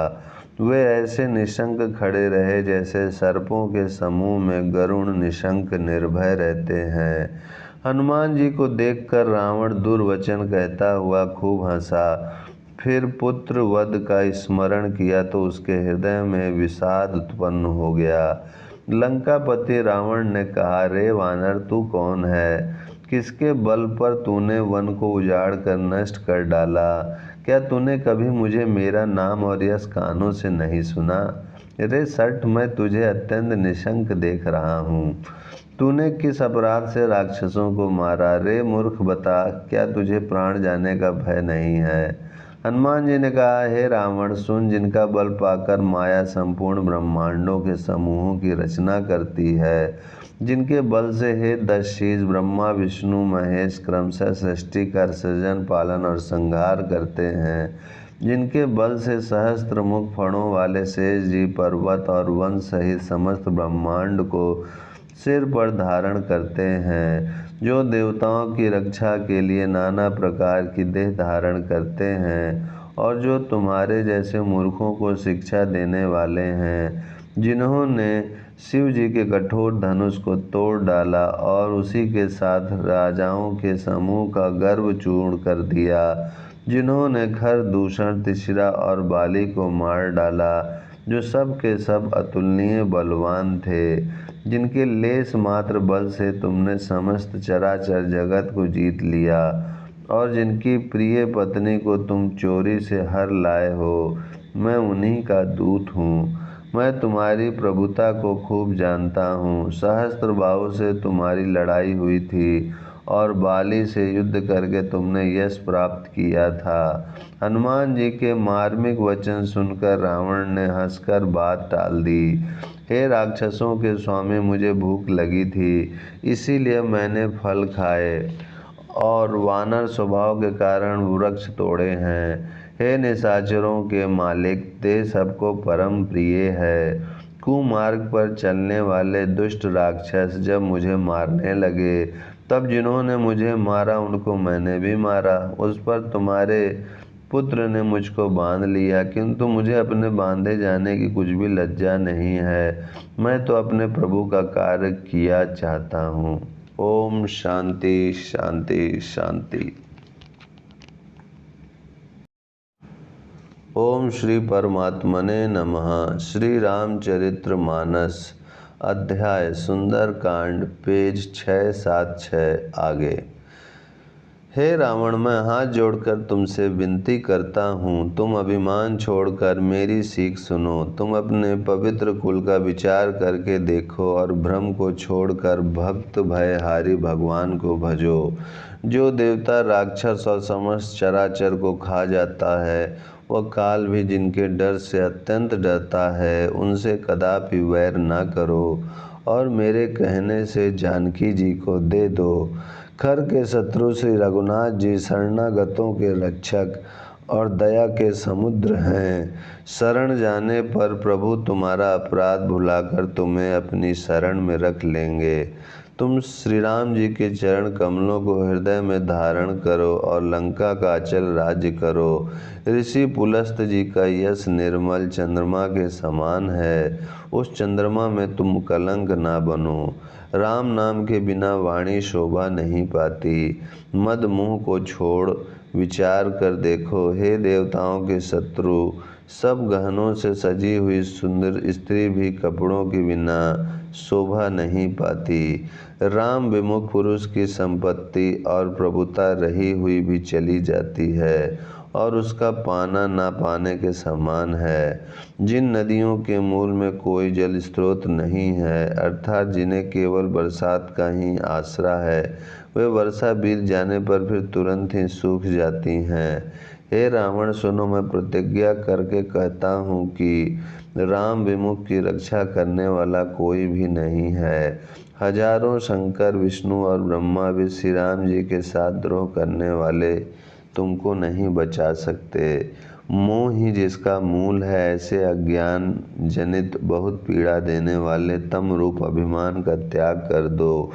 वे ऐसे निशंक खड़े रहे जैसे सर्पों के समूह में गरुड़ निशंक निर्भय रहते हैं। हनुमान जी को देखकर रावण दुर्वचन कहता हुआ खूब हंसा। फिर पुत्र वध का स्मरण किया तो उसके हृदय में विषाद उत्पन्न हो गया। लंकापति रावण ने कहा, रे वानर, तू कौन है? किसके बल पर तूने वन को उजाड़ कर नष्ट कर डाला? क्या तूने कभी मुझे मेरा नाम और यश कानों से नहीं सुना? रे सठ, मैं तुझे अत्यंत निशंक देख रहा हूँ। तूने किस अपराध से राक्षसों को मारा? रे मूर्ख, बता, क्या तुझे प्राण जाने का भय नहीं है? हनुमान जी ने कहा, हे रावण, सुन, जिनका बल पाकर माया संपूर्ण ब्रह्मांडों के समूहों की रचना करती है, जिनके बल से हे दशशीष ब्रह्मा विष्णु महेश क्रमशः सृष्टि कर सृजन पालन और संहार करते हैं, जिनके बल से सहस्त्र मुख फणों वाले शेष जी पर्वत और वन सहित समस्त ब्रह्मांड को सिर पर धारण करते हैं, जो देवताओं की रक्षा के लिए नाना प्रकार की देह धारण करते हैं, और जो तुम्हारे जैसे मूर्खों को शिक्षा देने वाले हैं, जिन्होंने शिव जी के कठोर धनुष को तोड़ डाला और उसी के साथ राजाओं के समूह का गर्व चूर्ण कर दिया, जिन्होंने खर दूषण तिशिरा और बाली को मार डाला, जो सब के सब अतुलनीय बलवान थे, जिनके लेस मात्र बल से तुमने समस्त चराचर जगत को जीत लिया, और जिनकी प्रिय पत्नी को तुम चोरी से हर लाए हो, मैं उन्हीं का दूत हूँ। मैं तुम्हारी प्रभुता को खूब जानता हूँ। सहस्त्र बाहु से तुम्हारी लड़ाई हुई थी और बाली से युद्ध करके तुमने यश प्राप्त किया था। हनुमान जी के मार्मिक वचन सुनकर रावण ने हंसकर बात टाल दी। हे राक्षसों के स्वामी, मुझे भूख लगी थी, इसीलिए मैंने फल खाए और वानर स्वभाव के कारण वृक्ष तोड़े हैं। हे निशाचरों के मालिक, ते सबको परम प्रिय है। कुमार्ग पर चलने वाले दुष्ट राक्षस जब मुझे मारने लगे, तब जिन्होंने मुझे मारा उनको मैंने भी मारा। उस पर तुम्हारे पुत्र ने मुझको बांध लिया, किंतु मुझे अपने बांधे जाने की कुछ भी लज्जा नहीं है। मैं तो अपने प्रभु का कार्य किया चाहता हूँ। ओम शांति शांति शांति। ओम श्री परमात्मने नमः। श्री रामचरित्र मानस अध्याय सुंदरकांड, पेज 676 आगे। हे रावण, मैं हाथ जोड़कर तुमसे विनती करता हूँ, तुम अभिमान छोड़कर मेरी सीख सुनो। तुम अपने पवित्र कुल का विचार करके देखो और भ्रम को छोड़कर भक्त भयहारी भगवान को भजो। जो देवता राक्षस और समस्त चराचर को खा जाता है, वह काल भी जिनके डर से अत्यंत डरता है, उनसे कदापि वैर न करो और मेरे कहने से जानकी जी को दे दो। खर के शत्रु श्री रघुनाथ जी शरणागतों के रक्षक और दया के समुद्र हैं। शरण जाने पर प्रभु तुम्हारा अपराध भुलाकर तुम्हें अपनी शरण में रख लेंगे। तुम श्री राम जी के चरण कमलों को हृदय में धारण करो और लंका का अचल राज्य करो। ऋषि पुलस्त जी का यश निर्मल चंद्रमा के समान है, उस चंद्रमा में तुम कलंक ना बनो। राम नाम के बिना वाणी शोभा नहीं पाती। मद मुँह को छोड़ विचार कर देखो। हे देवताओं के शत्रु, सब गहनों से सजी हुई सुंदर स्त्री भी कपड़ों के बिना शोभा नहीं पाती। राम विमुख पुरुष की संपत्ति और प्रभुता रही हुई भी चली जाती है और उसका पाना ना पाने के समान है। जिन नदियों के मूल में कोई जल स्रोत नहीं है, अर्थात जिन्हें केवल बरसात का ही आसरा है, वे वर्षा बीत जाने पर फिर तुरंत ही सूख जाती हैं। हे रावण, सुनो, मैं प्रतिज्ञा करके कहता हूँ कि राम विमुख की रक्षा करने वाला कोई भी नहीं है। हजारों शंकर, विष्णु और ब्रह्मा भी श्री राम जी के साथ द्रोह करने वाले तुमको नहीं बचा सकते। मोह ही जिसका मूल है, ऐसे अज्ञान जनित बहुत पीड़ा देने वाले तम रूप अभिमान का त्याग कर दो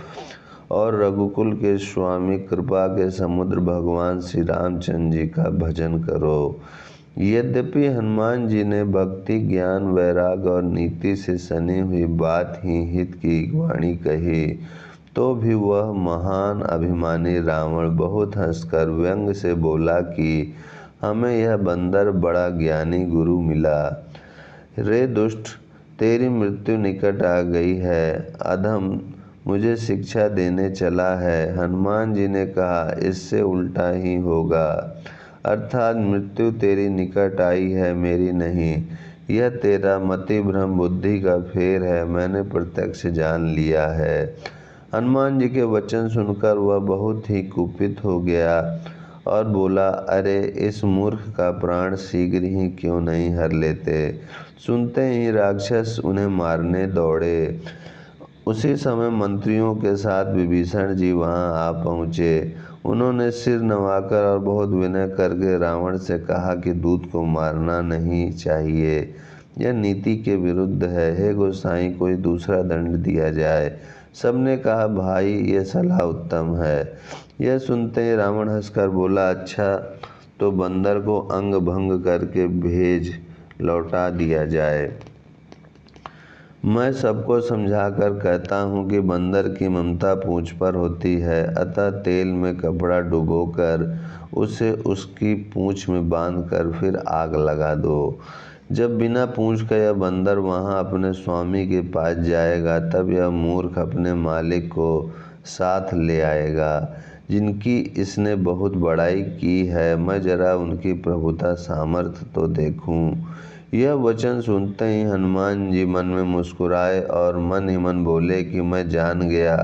और रघुकुल के स्वामी, कृपा के समुद्र भगवान श्री रामचंद्र जी का भजन करो। यद्यपि हनुमान जी ने भक्ति, ज्ञान, वैराग और नीति से सनी हुई बात ही हित की वाणी कही, तो भी वह महान अभिमानी रावण बहुत हंसकर व्यंग से बोला कि हमें यह बंदर बड़ा ज्ञानी गुरु मिला। रे दुष्ट, तेरी मृत्यु निकट आ गई है। अधम मुझे शिक्षा देने चला है। हनुमान जी ने कहा, इससे उल्टा ही होगा, अर्थात मृत्यु तेरी निकट आई है, मेरी नहीं। यह तेरा मति भ्रम बुद्धि का फेर है, मैंने प्रत्यक्ष जान लिया है। हनुमान जी के वचन सुनकर वह बहुत ही कुपित हो गया और बोला, अरे इस मूर्ख का प्राण शीघ्र ही क्यों नहीं हर लेते। सुनते ही राक्षस उन्हें मारने दौड़े। उसी समय मंत्रियों के साथ विभीषण जी वहां आ पहुँचे। उन्होंने सिर नवाकर और बहुत विनय करके रावण से कहा कि दूत को मारना नहीं चाहिए, यह नीति के विरुद्ध है। हे गोसाई, कोई दूसरा दंड दिया जाए। सबने कहा, भाई यह सलाह उत्तम है। यह सुनते ही रावण हंसकर बोला, अच्छा तो बंदर को अंग भंग करके भेज लौटा दिया जाए। मैं सबको समझाकर कहता हूँ कि बंदर की ममता पूंछ पर होती है, अतः तेल में कपड़ा डुबोकर उसे उसकी पूंछ में बांधकर फिर आग लगा दो। जब बिना पूंछ का यह बंदर वहाँ अपने स्वामी के पास जाएगा, तब यह मूर्ख अपने मालिक को साथ ले आएगा, जिनकी इसने बहुत बड़ाई की है। मैं जरा उनकी प्रभुता सामर्थ्य तो देखूं। यह वचन सुनते ही हनुमान जी मन में मुस्कुराए और मन ही मन बोले कि मैं जान गया,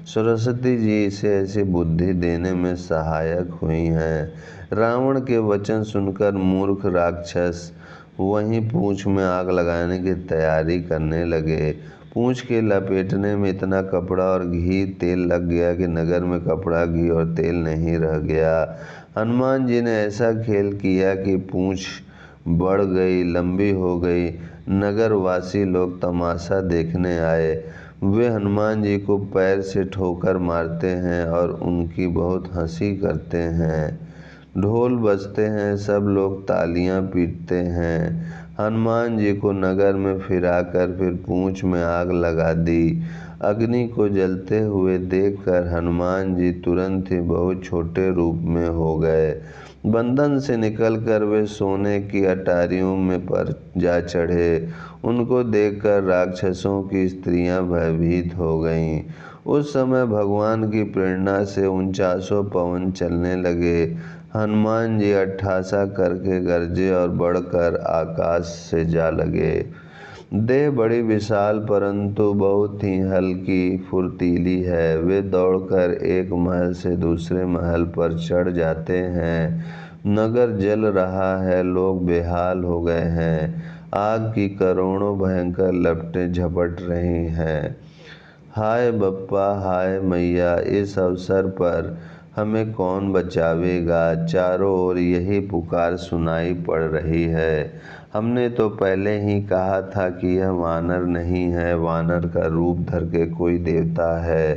सरस्वती जी इसे ऐसी बुद्धि देने में सहायक हुई हैं। रावण के वचन सुनकर मूर्ख राक्षस वहीं पूंछ में आग लगाने की तैयारी करने लगे। पूंछ के लपेटने में इतना कपड़ा और घी तेल लग गया कि नगर में कपड़ा, घी और तेल नहीं रह गया। हनुमान जी ने ऐसा खेल किया कि पूंछ बढ़ गई, लंबी हो गई। नगर वासी लोग तमाशा देखने आए। वे हनुमान जी को पैर से ठोकर मारते हैं और उनकी बहुत हंसी करते हैं। ढोल बजते हैं, सब लोग तालियां पीटते हैं। हनुमान जी को नगर में फिराकर फिर पूंछ में आग लगा दी। अग्नि को जलते हुए देखकर हनुमान जी तुरंत ही बहुत छोटे रूप में हो गए। बंधन से निकलकर वे सोने की अटारियों में पर जा चढ़े। उनको देखकर राक्षसों की स्त्रियां भयभीत हो गईं। उस समय भगवान की प्रेरणा से 49 पवन चलने लगे। हनुमान जी अट्ठासा करके गरजे और बढ़कर आकाश से जा लगे। देह बड़ी विशाल परंतु बहुत ही हल्की फुर्तीली है। वे दौड़कर एक महल से दूसरे महल पर चढ़ जाते हैं। नगर जल रहा है, लोग बेहाल हो गए हैं। आग की करोड़ों भयंकर लपटें झपट रही हैं। हाय बप्पा, हाय मैया, इस अवसर पर हमें कौन बचावेगा। चारों ओर यही पुकार सुनाई पड़ रही है। हमने तो पहले ही कहा था कि यह वानर नहीं है, वानर का रूप धर के कोई देवता है।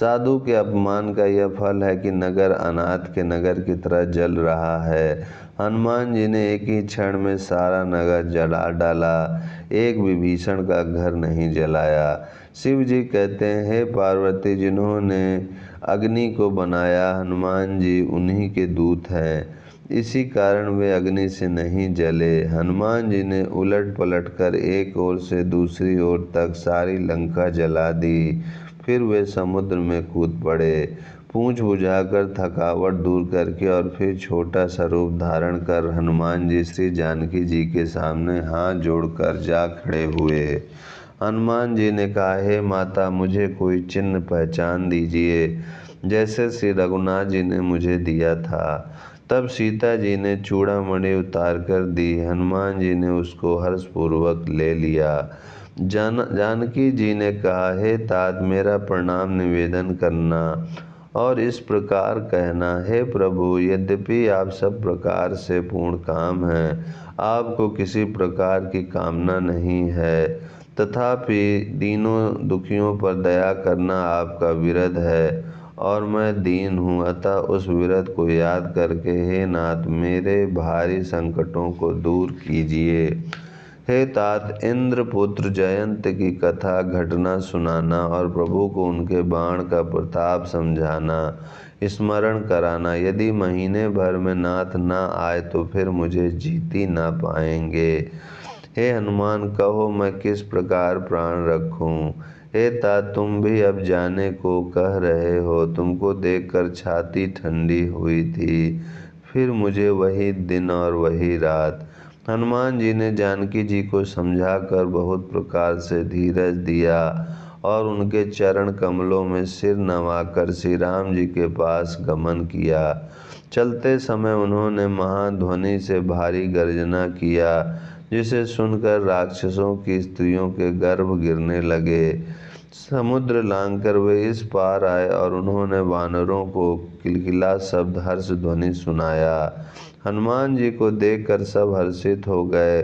साधु के अपमान का यह फल है कि नगर अनाथ के नगर की तरह जल रहा है। हनुमान जी ने एक ही क्षण में सारा नगर जला डाला, एक विभीषण का घर नहीं जलाया। शिव जी कहते हैं, हे पार्वती, जिन्होंने अग्नि को बनाया, हनुमान जी उन्हीं के दूत हैं, इसी कारण वे अग्नि से नहीं जले। हनुमान जी ने उलट पलट कर एक ओर से दूसरी ओर तक सारी लंका जला दी। फिर वे समुद्र में कूद पड़े। पूंछ बुझाकर थकावट दूर करके और फिर छोटा सा रूप धारण कर हनुमान जी श्री जानकी जी के सामने हाथ जोड़कर जा खड़े हुए। हनुमान जी ने कहा, हे माता, मुझे कोई चिन्ह पहचान दीजिए, जैसे श्री रघुनाथ जी ने मुझे दिया था। तब सीता जी ने चूड़ामणि उतार कर दी। हनुमान जी ने उसको हर्षपूर्वक ले लिया। जानकी जी ने कहा, हे तात, मेरा प्रणाम निवेदन करना और इस प्रकार कहना, हे प्रभु, यद्यपि आप सब प्रकार से पूर्ण काम हैं, आपको किसी प्रकार की कामना नहीं है, तथापि दीनों दुखियों पर दया करना आपका विरध है और मैं दीन हूँ, अतः उस विरध को याद करके हे नाथ मेरे भारी संकटों को दूर कीजिए। हे तात, इंद्रपुत्र जयंत की कथा घटना सुनाना और प्रभु को उनके बाण का प्रताप समझाना, स्मरण कराना। यदि महीने भर में नाथ ना आए तो फिर मुझे जीत ही ना पाएंगे। हे हनुमान, कहो मैं किस प्रकार प्राण रखूं। हे तात, तुम भी अब जाने को कह रहे हो। तुमको देखकर छाती ठंडी हुई थी, फिर मुझे वही दिन और वही रात। हनुमान जी ने जानकी जी को समझाकर बहुत प्रकार से धीरज दिया और उनके चरण कमलों में सिर नवाकर श्री राम जी के पास गमन किया। चलते समय उन्होंने महाध्वनि से भारी गर्जना किया, जिसे सुनकर राक्षसों की स्त्रियों के गर्भ गिरने लगे। समुद्र लांघकर वे इस पार आए और उन्होंने वानरों को किलकिला शब्द हर्ष ध्वनि सुनाया। हनुमान जी को देखकर सब हर्षित हो गए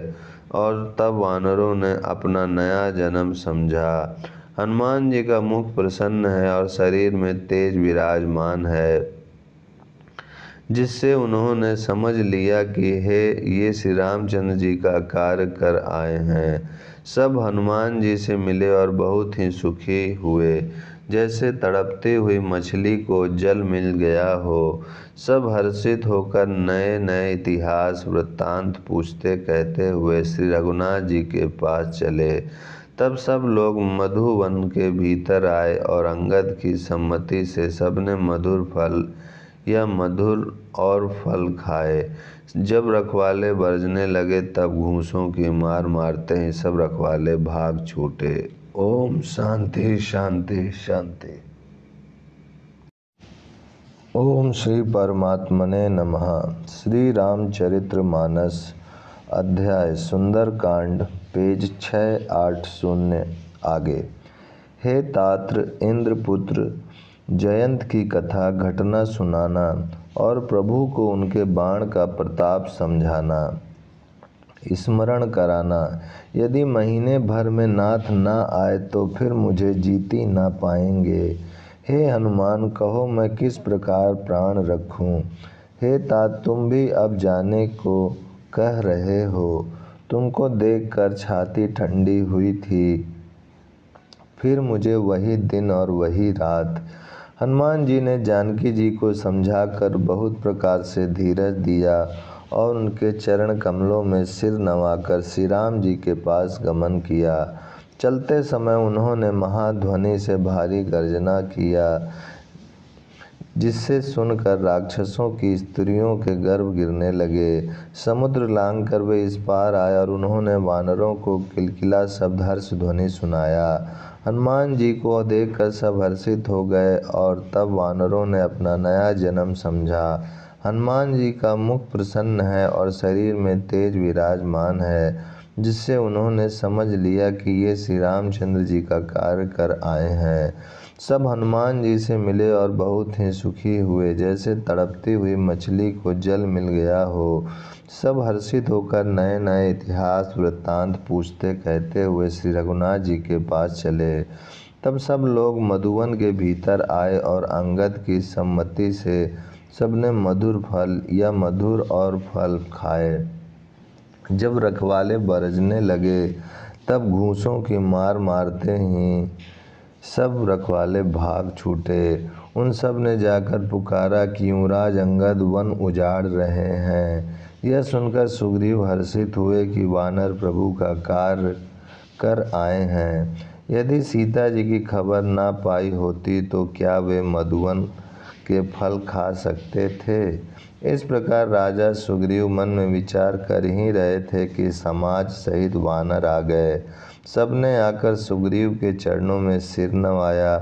और तब वानरों ने अपना नया जन्म समझा। हनुमान जी का मुख प्रसन्न है और शरीर में तेज विराजमान है, जिससे उन्होंने समझ लिया कि ये श्री रामचंद्र जी का कार्य कर आए हैं। सब हनुमान जी से मिले और बहुत ही सुखी हुए, जैसे तड़पती हुई मछली को जल मिल गया हो। सब हर्षित होकर नए नए इतिहास वृत्तांत पूछते कहते हुए श्री रघुनाथ जी के पास चले। तब सब लोग मधुवन के भीतर आए और अंगद की सम्मति से सबने मधुर फल या मधुर और फल खाए। जब रखवाले बरसने लगे तब घूंसों की मार मारते ही सब रखवाले भाग छूटे। ओम शांति शांति शांति। ओम श्री परमात्मने नमः। श्री रामचरितमानस अध्याय सुंदरकांड, पेज 680 आगे। हे तात्र, इंद्रपुत्र जयंत की कथा घटना सुनाना और प्रभु को उनके बाण का प्रताप समझाना, स्मरण कराना। यदि महीने भर में नाथ ना आए तो फिर मुझे जीती ना पाएंगे। हे हनुमान, कहो मैं किस प्रकार प्राण रखूं। हे तात, तुम भी अब जाने को कह रहे हो। तुमको देखकर छाती ठंडी हुई थी, फिर मुझे वही दिन और वही रात। हनुमान जी ने जानकी जी को समझाकर बहुत प्रकार से धीरज दिया और उनके चरण कमलों में सिर नवाकर श्री राम जी के पास गमन किया। चलते समय उन्होंने महाध्वनि से भारी गर्जना किया, जिससे सुनकर राक्षसों की स्त्रियों के गर्भ गिरने लगे। समुद्र लांघकर वे इस पार आए और उन्होंने वानरों को किलकिला शब्द हर्ष ध्वनि सुनाया। हनुमान जी को देखकर सब हर्षित हो गए और तब वानरों ने अपना नया जन्म समझा। हनुमान जी का मुख प्रसन्न है और शरीर में तेज विराजमान है, जिससे उन्होंने समझ लिया कि ये श्री रामचंद्र जी का कार्य कर आए हैं। सब हनुमान जी से मिले और बहुत ही सुखी हुए, जैसे तड़पती हुई मछली को जल मिल गया हो। सब हर्षित होकर नए नए इतिहास वृत्तांत पूछते कहते हुए श्री रघुनाथ जी के पास चले। तब सब लोग मधुवन के भीतर आए और अंगद की सम्मति से सबने मधुर फल या मधुर और फल खाए। जब रखवाले बरसने लगे तब घूंसों की मार मारते ही सब रखवाले भाग छूटे। उन सब ने जाकर पुकारा कि युवराज अंगद वन उजाड़ रहे हैं। यह सुनकर सुग्रीव हर्षित हुए कि वानर प्रभु का कार्य कर आए हैं। यदि सीता जी की खबर ना पाई होती तो क्या वे मधुवन के फल खा सकते थे। इस प्रकार राजा सुग्रीव मन में विचार कर ही रहे थे कि समाज सहित वानर आ गए। सबने आकर सुग्रीव के चरणों में सिर नवाया।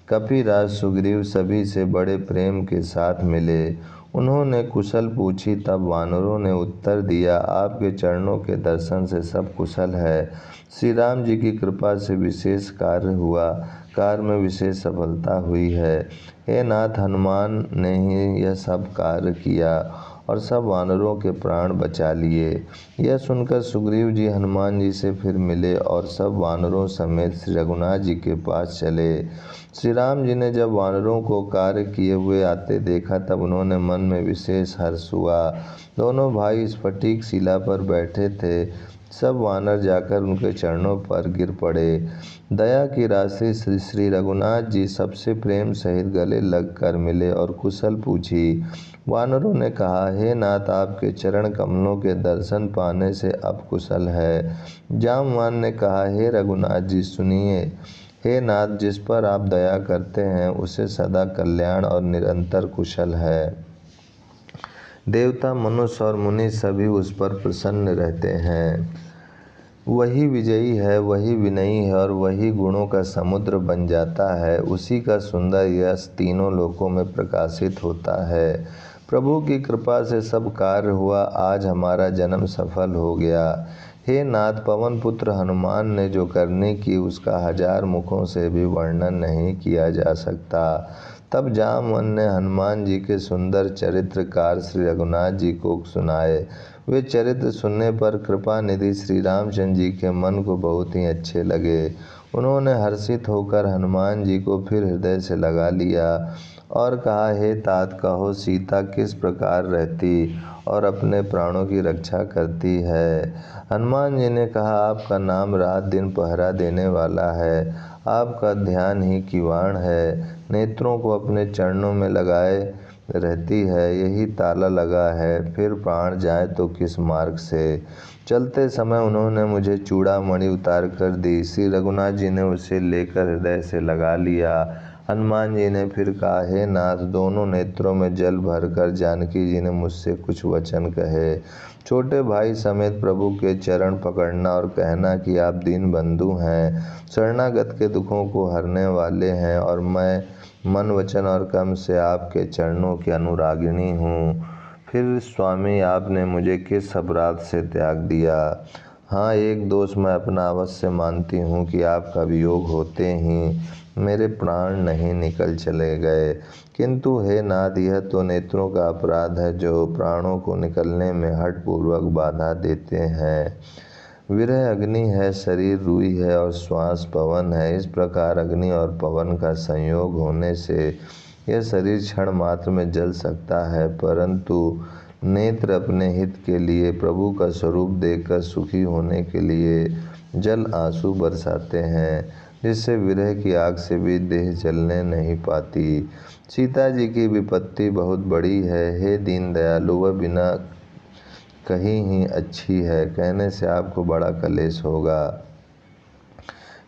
कपिराज सुग्रीव सभी से बड़े प्रेम के साथ मिले। उन्होंने कुशल पूछी। तब वानरों ने उत्तर दिया, आपके चरणों के दर्शन से सब कुशल है। श्री राम जी की कृपा से विशेष कार्य हुआ, कार्य में विशेष सफलता हुई है। हे नाथ, हनुमान ने ही यह सब कार्य किया और सब वानरों के प्राण बचा लिए। यह सुनकर सुग्रीव जी हनुमान जी से फिर मिले और सब वानरों समेत श्री रघुनाथ जी के पास चले। श्री राम जी ने जब वानरों को कार्य किए हुए आते देखा, तब उन्होंने मन में विशेष हर्ष हुआ। दोनों भाई स्फटिक शिला पर बैठे थे। सब वानर जाकर उनके चरणों पर गिर पड़े। दया की राशि श्री रघुनाथ जी सबसे प्रेम सहित गले लग कर मिले और कुशल पूछी। वानरों ने कहा, हे नाथ, आपके चरण कमलों के दर्शन पाने से अब कुशल है। जामवान ने कहा, हे रघुनाथ जी सुनिए। हे नाथ, जिस पर आप दया करते हैं उसे सदा कल्याण और निरंतर कुशल है। देवता, मनुष्य और मुनि सभी उस पर प्रसन्न रहते हैं। वही विजयी है, वही विनयी है और वही गुणों का समुद्र बन जाता है। उसी का सुंदर यश तीनों लोकों में प्रकाशित होता है। प्रभु की कृपा से सब कार्य हुआ। आज हमारा जन्म सफल हो गया। हे नाथ, पवन पुत्र हनुमान ने जो करनी की उसका 1000 मुखों से भी वर्णन नहीं किया जा सकता। तब जामवन ने हनुमान जी के सुंदर चरित्रकार श्री रघुनाथ जी को सुनाए। वे चरित्र सुनने पर कृपा निधि श्री रामचंद्र जी के मन को बहुत ही अच्छे लगे। उन्होंने हर्षित होकर हनुमान जी को फिर हृदय से लगा लिया और कहा, हे तात, कहो सीता किस प्रकार रहती और अपने प्राणों की रक्षा करती है। हनुमान जी ने कहा, आपका नाम रात दिन पहरा देने वाला है। आपका ध्यान ही किवाड़ है। नेत्रों को अपने चरणों में लगाए रहती है, यही ताला लगा है। फिर प्राण जाए तो किस मार्ग से। चलते समय उन्होंने मुझे चूड़ामणि उतार कर दी। श्री रघुनाथ जी ने उसे लेकर हृदय से लगा लिया। हनुमान जी ने फिर कहा, हे नाथ, दोनों नेत्रों में जल भरकर जानकी जी ने मुझसे कुछ वचन कहे। छोटे भाई समेत प्रभु के चरण पकड़ना और कहना कि आप दीन बंधु हैं, शरणागत के दुखों को हरने वाले हैं और मैं मन वचन और कर्म से आपके चरणों की अनुरागिणी हूँ। फिर स्वामी, आपने मुझे किस अपराध से त्याग दिया? हाँ, एक दोष मैं अपना अवश्य मानती हूँ कि आपका वियोग होते ही मेरे प्राण नहीं निकल चले गए। किंतु हे नाथ, यह तो नेत्रों का अपराध है जो प्राणों को निकलने में हठपूर्वक बाधा देते हैं। विरह अग्नि है, शरीर रूई है और श्वास पवन है। इस प्रकार अग्नि और पवन का संयोग होने से यह शरीर क्षण मात्र में जल सकता है, परंतु नेत्र अपने हित के लिए, प्रभु का स्वरूप देखकर सुखी होने के लिए जल आंसू बरसाते हैं, जिससे विरह की आग से भी देह जलने नहीं पाती। सीता जी की विपत्ति बहुत बड़ी है। हे दीन दयालु, वह बिना कहीं ही अच्छी है, कहने से आपको बड़ा कलेश होगा।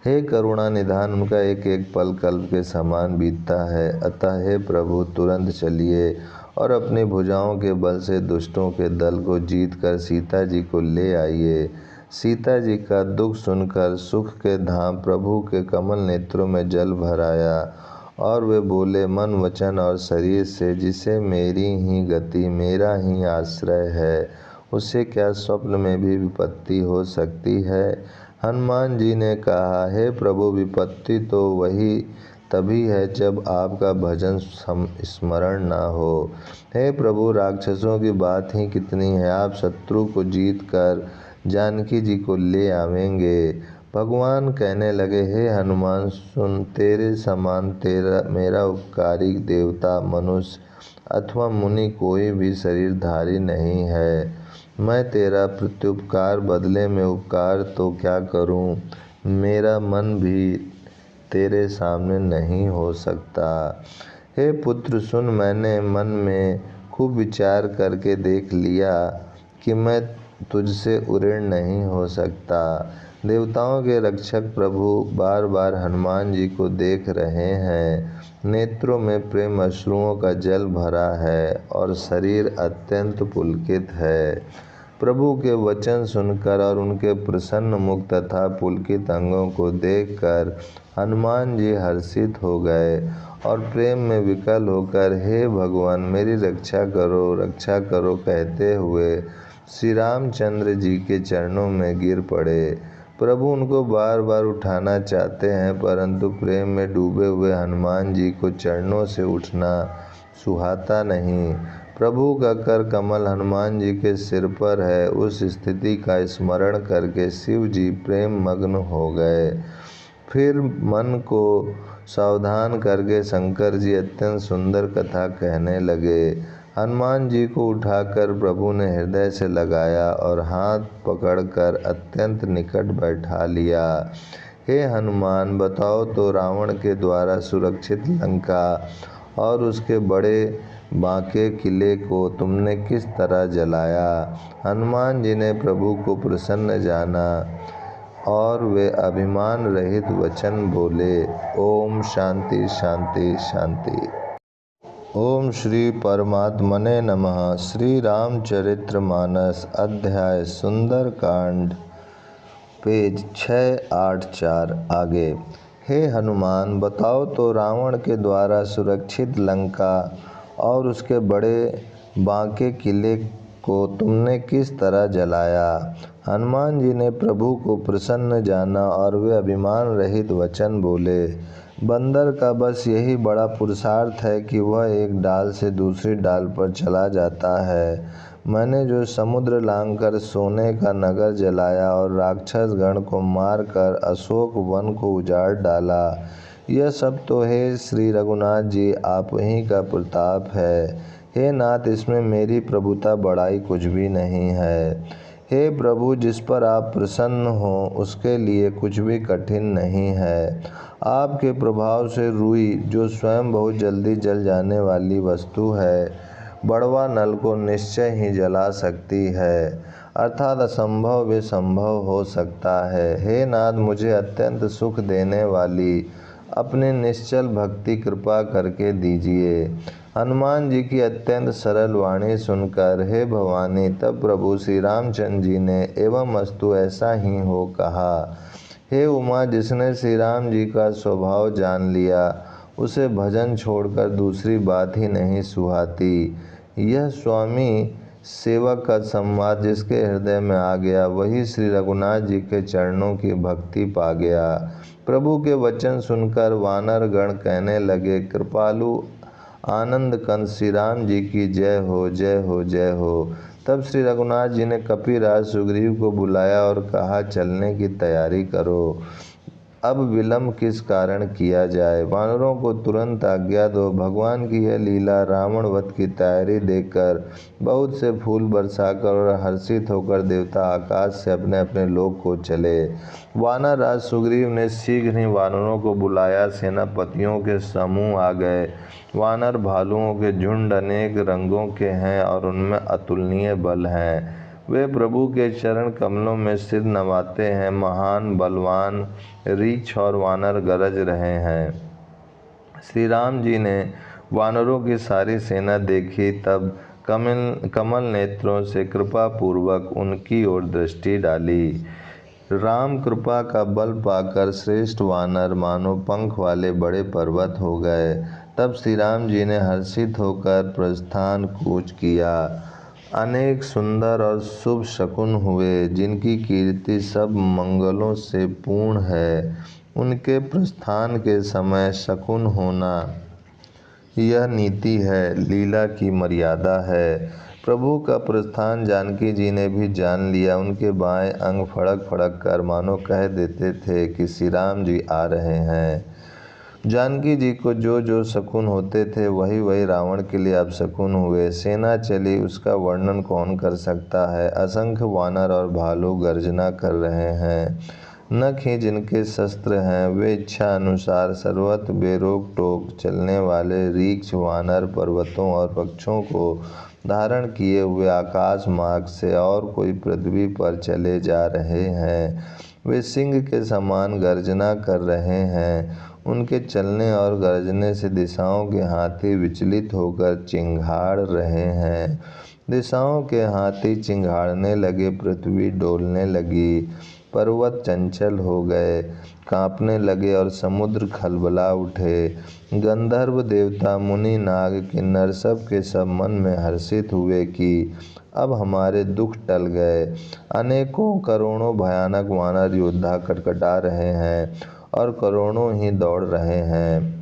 हे करुणा निधान, उनका एक एक पल कल्प के समान बीतता है। अतः हे प्रभु, तुरंत चलिए और अपनी भुजाओं के बल से दुष्टों के दल को जीत कर सीता जी को ले आइए। सीता जी का दुख सुनकर सुख के धाम प्रभु के कमल नेत्रों में जल भर आया और वे बोले, मन वचन और शरीर से जिसे मेरी ही गति, मेरा ही आश्रय है, उसे क्या स्वप्न में भी विपत्ति हो सकती है? हनुमान जी ने कहा, हे प्रभु, विपत्ति तो वही तभी है जब आपका भजन स्मरण ना हो। हे प्रभु, राक्षसों की बात ही कितनी है, आप शत्रु को जीत कर जानकी जी को ले आवेंगे। भगवान कहने लगे, हे हनुमान सुन, तेरे समान मेरा उपकारी देवता, मनुष्य अथवा मुनि कोई भी शरीरधारी नहीं है। मैं तेरा प्रत्युपकार बदले में उपकार तो क्या करूं? मेरा मन भी तेरे सामने नहीं हो सकता। हे पुत्र सुन, मैंने मन में खूब विचार करके देख लिया कि मैं तुझसे उऋण नहीं हो सकता। देवताओं के रक्षक प्रभु बार बार हनुमान जी को देख रहे हैं। नेत्रों में प्रेम अश्रुओं का जल भरा है और शरीर अत्यंत पुलकित है। प्रभु के वचन सुनकर और उनके प्रसन्न मुख तथा पुलकित अंगों को देखकर हनुमान जी हर्षित हो गए और प्रेम में विकल होकर हे भगवान मेरी रक्षा करो कहते हुए श्री रामचंद्र जी के चरणों में गिर पड़े। प्रभु उनको बार बार उठाना चाहते हैं, परंतु प्रेम में डूबे हुए हनुमान जी को चरणों से उठना सुहाता नहीं। प्रभु का कर कमल हनुमान जी के सिर पर है। उस स्थिति का स्मरण करके शिव जी प्रेम मग्न हो गए। फिर मन को सावधान करके शंकर जी अत्यंत सुंदर कथा कहने लगे। हनुमान जी को उठाकर प्रभु ने हृदय से लगाया और हाथ पकड़कर अत्यंत निकट बैठा लिया। हे हनुमान, बताओ तो रावण के द्वारा सुरक्षित लंका और उसके बड़े बांके किले को तुमने किस तरह जलाया। हनुमान जी ने प्रभु को प्रसन्न जाना और वे अभिमान रहित वचन बोले। ओम शांति शांति शांति। ओम श्री परमात्मने नमः। श्री रामचरितमानस अध्याय सुंदरकांड पेज 684 आगे। हे हनुमान, बताओ तो रावण के द्वारा सुरक्षित लंका और उसके बड़े बांके किले को तुमने किस तरह जलाया। हनुमान जी ने प्रभु को प्रसन्न जाना और वे अभिमान रहित वचन बोले। बंदर का बस यही बड़ा पुरुषार्थ है कि वह एक डाल से दूसरी डाल पर चला जाता है। मैंने जो समुद्र लांघकर सोने का नगर जलाया और राक्षस गण को मारकर अशोक वन को उजाड़ डाला, यह सब तो हे श्री रघुनाथ जी आप ही का प्रताप है। हे नाथ, इसमें मेरी प्रभुता बड़ाई कुछ भी नहीं है। हे प्रभु, जिस पर आप प्रसन्न हो उसके लिए कुछ भी कठिन नहीं है। आपके प्रभाव से रुई, जो स्वयं बहुत जल्दी जल जाने वाली वस्तु है, बड़वा नल को निश्चय ही जला सकती है, अर्थात असंभव भी संभव हो सकता है। हे नाथ, मुझे अत्यंत सुख देने वाली अपनी निश्चल भक्ति कृपा करके दीजिए। हनुमान जी की अत्यंत सरल वाणी सुनकर हे भवानी, तब प्रभु श्री रामचंद्र जी ने एवं अस्तु ऐसा ही हो कहा। हे उमा, जिसने श्री राम जी का स्वभाव जान लिया उसे भजन छोड़कर दूसरी बात ही नहीं सुहाती। यह स्वामी सेवक का संवाद जिसके हृदय में आ गया, वही श्री रघुनाथ जी के चरणों की भक्ति पा गया। प्रभु के वचन सुनकर वानर गण कहने लगे, कृपालु आनंद कंद श्री राम जी की जय हो जय हो जय हो। तब श्री रघुनाथ जी ने कपिराज सुग्रीव को बुलाया और कहा, चलने की तैयारी करो। अब विलंब किस कारण किया जाए। वानरों को तुरंत आज्ञा दो। भगवान की यह लीला रावण वध की तैयारी देखकर बहुत से फूल बरसाकर और हर्षित होकर देवता आकाश से अपने अपने लोक को चले। वानर राज सुग्रीव ने शीघ्र ही वानरों को बुलाया। सेनापतियों के समूह आ गए। वानर भालुओं के झुंड अनेक रंगों के हैं और उनमें अतुलनीय बल हैं। वे प्रभु के चरण कमलों में सिर नवाते हैं। महान बलवान रीछ और वानर गरज रहे हैं। श्री राम जी ने वानरों की सारी सेना देखी, तब कमल नेत्रों से कृपा पूर्वक उनकी ओर दृष्टि डाली। राम कृपा का बल पाकर श्रेष्ठ वानर मानो पंख वाले बड़े पर्वत हो गए। तब श्री राम जी ने हर्षित होकर प्रस्थान कूच किया। अनेक सुंदर और शुभ शकुन हुए, जिनकी कीर्ति सब मंगलों से पूर्ण है। उनके प्रस्थान के समय शकुन होना यह नीति है, लीला की मर्यादा है। प्रभु का प्रस्थान जानकी जी ने भी जान लिया। उनके बाएं अंग फड़क फड़क कर मानो कह देते थे कि श्री राम जी आ रहे हैं। जानकी जी को जो जो शकुन होते थे वही वही रावण के लिए अपशकुन हुए। सेना चली, उसका वर्णन कौन कर सकता है। असंख्य वानर और भालू गर्जना कर रहे हैं। नख ही जिनके शस्त्र हैं, वे इच्छा अनुसार सर्वत्र बेरोक टोक चलने वाले रीछ वानर पर्वतों और पक्षों को धारण किए हुए आकाश मार्ग से और कोई पृथ्वी पर चले जा रहे हैं। वे सिंह के समान गर्जना कर रहे हैं। उनके चलने और गर्जने से दिशाओं के हाथी विचलित होकर चिंघाड़ रहे हैं। दिशाओं के हाथी चिंघाड़ने लगे, पृथ्वी डोलने लगी, पर्वत चंचल हो गए, कांपने लगे और समुद्र खलबला उठे। गंधर्व, देवता, मुनि, नाग, किन्नर सब के सब मन में हर्षित हुए कि अब हमारे दुख टल गए। अनेकों करोड़ों भयानक वानर योद्धा कटकटा रहे हैं और करोड़ों ही दौड़ रहे हैं।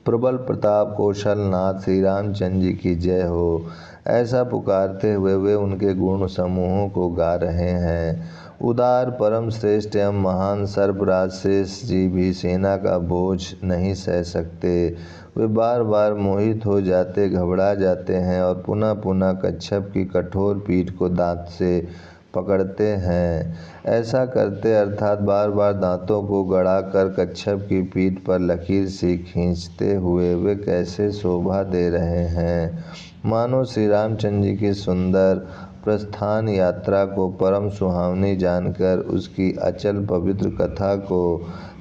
प्रबल प्रताप कौशल नाथ श्री रामचंद्र जी की जय हो, ऐसा पुकारते हुए वे उनके गुण समूहों को गा रहे हैं। उदार परम श्रेष्ठ एवं महान सर्पराज शेष जी भी सेना का बोझ नहीं सह सकते। वे बार बार मोहित हो जाते, घबरा जाते हैं और पुनः पुनः कच्छप की कठोर पीठ को दांत से पकड़ते हैं। ऐसा करते अर्थात बार बार दांतों को गड़ाकर कच्छप की पीठ पर लकीर सी खींचते हुए वे कैसे शोभा दे रहे हैं, मानो श्री रामचंद्र जी की सुंदर प्रस्थान यात्रा को परम सुहावनी जानकर उसकी अचल पवित्र कथा को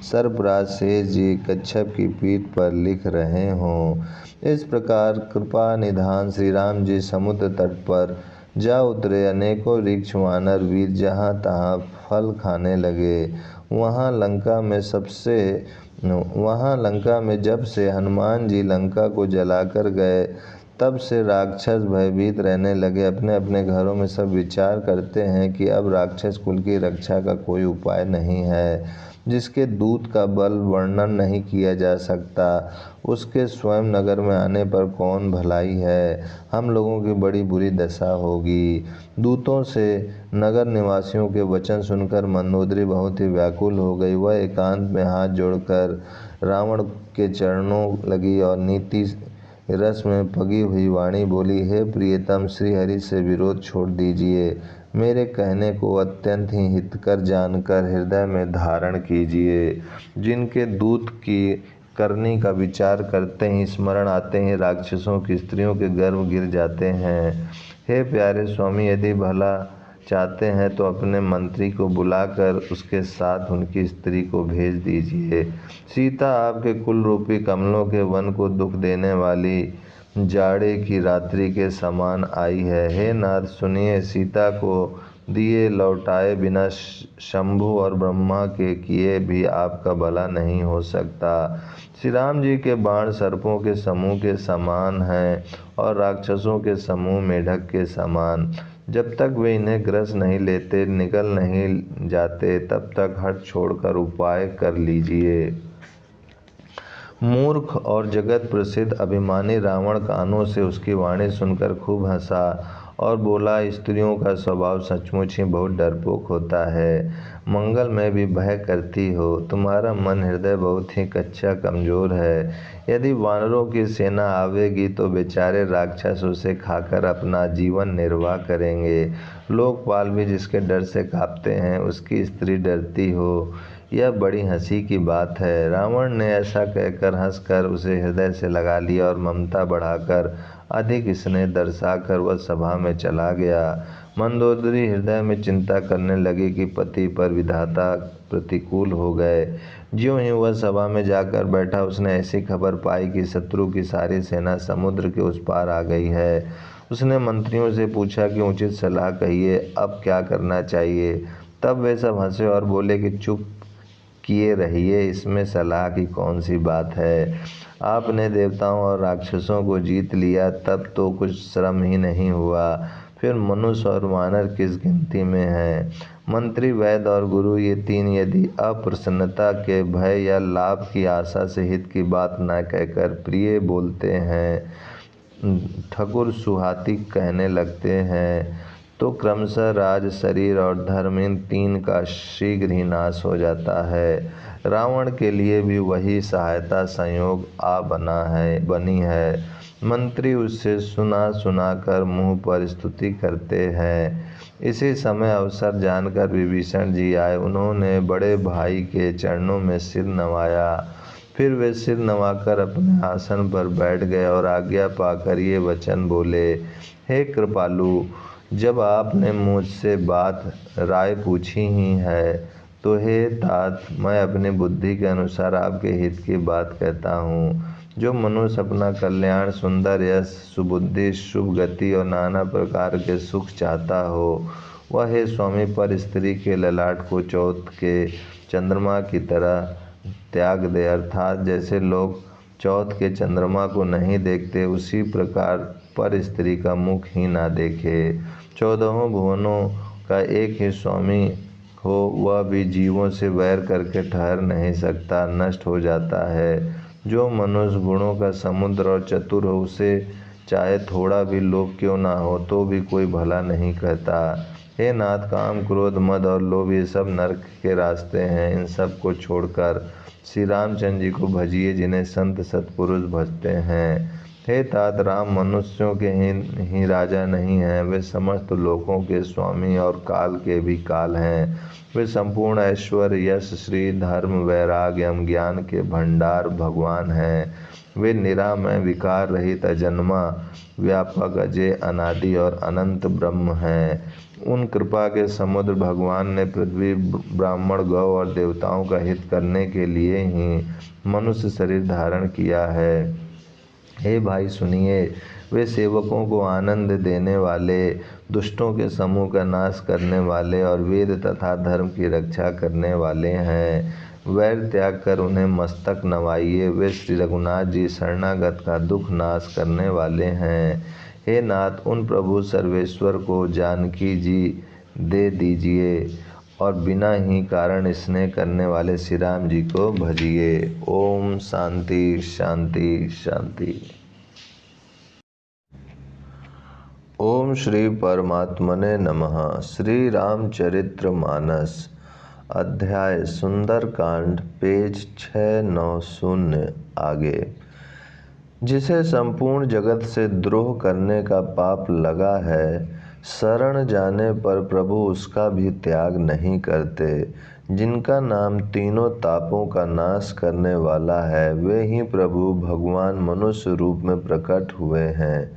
सर्पराज शेष जी कच्छप की पीठ पर लिख रहे हों। इस प्रकार कृपा निधान श्री राम जी समुद्र तट पर जा उतरे। अनेकों ऋक्ष वानर वीर जहाँ तहाँ फल खाने लगे। वहाँ लंका में जब से हनुमान जी लंका को जलाकर गए तब से राक्षस भयभीत रहने लगे। अपने अपने घरों में सब विचार करते हैं कि अब राक्षस कुल की रक्षा का कोई उपाय नहीं है। जिसके दूत का बल वर्णन नहीं किया जा सकता, उसके स्वयं नगर में आने पर कौन भलाई है। हम लोगों की बड़ी बुरी दशा होगी। दूतों से नगर निवासियों के वचन सुनकर मंदोदरी बहुत ही व्याकुल हो गई। वह एकांत में हाथ जोड़कर रावण के चरणों लगी और नीति रस में पगी हुई वाणी बोली, हे प्रियतम, श्री हरि से विरोध छोड़ दीजिए। मेरे कहने को अत्यंत ही हितकर जानकर हृदय में धारण कीजिए। जिनके दूत की करनी का विचार करते ही स्मरण आते ही राक्षसों की स्त्रियों के गर्भ गिर जाते हैं। हे प्यारे स्वामी, यदि भला चाहते हैं तो अपने मंत्री को बुलाकर उसके साथ उनकी स्त्री को भेज दीजिए। सीता आपके कुल रूपी कमलों के वन को दुख देने वाली जाड़े की रात्रि के समान आई है। हे नाथ सुनिए, सीता को दिए लौटाए बिना शंभु और ब्रह्मा के किए भी आपका भला नहीं हो सकता। श्री राम जी के बाण सर्पों के समूह के समान हैं और राक्षसों के समूह मेढक के समान। जब तक वे इन्हें ग्रस नहीं लेते, निकल नहीं जाते, तब तक हट छोड़कर उपाय कर लीजिए। मूर्ख और जगत प्रसिद्ध अभिमानी रावण कानों से उसकी वाणी सुनकर खूब हंसा और बोला, स्त्रियों का स्वभाव सचमुच ही बहुत डरपोक होता है, मंगल में भी भय करती हो। तुम्हारा मन हृदय बहुत ही कच्चा कमजोर है। यदि वानरों की सेना आवेगी तो बेचारे राक्षस उसे खाकर अपना जीवन निर्वाह करेंगे। लोकपाल भी जिसके डर से कांपते हैं, उसकी स्त्री डरती हो, यह बड़ी हंसी की बात है। रावण ने ऐसा कहकर हंसकर उसे हृदय से लगा लिया और ममता बढ़ाकर अधिक स्नेह दर्शाकर वह सभा में चला गया। मंदोदरी हृदय में चिंता करने लगी कि पति पर विधाता प्रतिकूल हो गए। ज्यों ही वह सभा में जाकर बैठा, उसने ऐसी खबर पाई कि शत्रु की सारी सेना समुद्र के उस पार आ गई है। उसने मंत्रियों से पूछा कि उचित सलाह कहिए, अब क्या करना चाहिए। तब वे सब हंसे और बोले कि चुप किए रहिए, इसमें सलाह की कौन सी बात है। आपने देवताओं और राक्षसों को जीत लिया, तब तो कुछ श्रम ही नहीं हुआ, फिर मनुष्य और वानर किस गिनती में हैं। मंत्री, वैद्य और गुरु ये तीन यदि अप्रसन्नता के भय या लाभ की आशा से हित की बात न कहकर प्रिय बोलते हैं, ठकुर सुहाती कहने लगते हैं, तो क्रमशः राज, शरीर और धर्म इन तीन का शीघ्र ही नाश हो जाता है। रावण के लिए भी वही सहायता संयोग बनी है। मंत्री उससे सुना कर मुँह पर स्तुति करते हैं। इसी समय अवसर जानकर विभीषण जी आए। उन्होंने बड़े भाई के चरणों में सिर नवाया। फिर वे सिर नवाकर अपने आसन पर बैठ गए और आज्ञा पाकर ये वचन बोले, हे कृपालु, जब आपने मुझसे बात राय पूछी ही है तो हे तात, मैं अपनी बुद्धि के अनुसार आपके हित की बात कहता हूँ। जो मनुष्य अपना कल्याण, सुंदर यश, सुबुद्धि, शुभ गति और नाना प्रकार के सुख चाहता हो, वह हे स्वामी पर स्त्री के ललाट को चौथ के चंद्रमा की तरह त्याग दे। अर्थात जैसे लोग चौथ के चंद्रमा को नहीं देखते, उसी प्रकार पर स्त्री का मुख ही ना देखे। 14 भुवनों का एक ही स्वामी हो, वह भी जीवों से वैर करके ठहर नहीं सकता, नष्ट हो जाता है। जो मनुष्य गुणों का समुद्र और चतुर हो, उसे चाहे थोड़ा भी लोभ क्यों ना हो तो भी कोई भला नहीं कहता। हे नाथ, काम, क्रोध, मद और लोभ ये सब नरक के रास्ते हैं। इन सब को छोड़कर श्री रामचंद्र जी को भजिए, जिन्हें संत सत्पुरुष भजते हैं। हे तात, राम मनुष्यों के ही राजा नहीं हैं, वे समस्त लोकों के स्वामी और काल के भी काल हैं। वे संपूर्ण ऐश्वर्य, यश, श्री, धर्म, वैराग्य एवं ज्ञान के भंडार भगवान हैं। वे निरामय, विकार रहित, अजन्मा, व्यापक, अजय, अनादि और अनंत ब्रह्म हैं। उन कृपा के समुद्र भगवान ने पृथ्वी, ब्राह्मण, गौ और देवताओं का हित करने के लिए ही मनुष्य शरीर धारण किया है। हे भाई सुनिए, वे सेवकों को आनंद देने वाले, दुष्टों के समूह का नाश करने वाले और वेद तथा धर्म की रक्षा करने वाले हैं। वैर त्याग कर उन्हें मस्तक नवाइए। वे श्री रघुनाथ जी शरणागत का दुख नाश करने वाले हैं। हे नाथ, उन प्रभु सर्वेश्वर को जानकी जी दे दीजिए और बिना ही कारण स्नेह करने वाले श्री राम जी को भजिए। ओम शांति शांति शांति। ओम श्री परमात्मने नमः। श्री रामचरित्र मानस, अध्याय सुंदरकांड, पेज 690 आगे। जिसे संपूर्ण जगत से द्रोह करने का पाप लगा है, शरण जाने पर प्रभु उसका भी त्याग नहीं करते। जिनका नाम तीनों तापों का नाश करने वाला है, वे ही प्रभु भगवान मनुष्य रूप में प्रकट हुए हैं।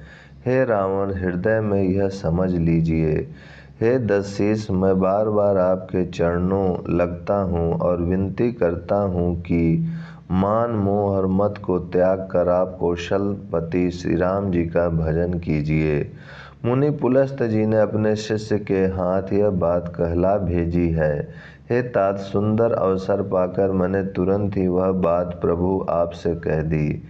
हे रावण, हृदय में यह समझ लीजिए। हे दशशीष, मैं बार बार आपके चरणों लगता हूँ और विनती करता हूँ कि मान, मोह और मत को त्याग कर आप कौशलपति श्री राम जी का भजन कीजिए। मुनि पुलस्त जी ने अपने शिष्य के हाथ यह बात कहला भेजी है। हे तात, सुंदर अवसर पाकर मैंने तुरंत ही वह बात प्रभु आपसे कह दी।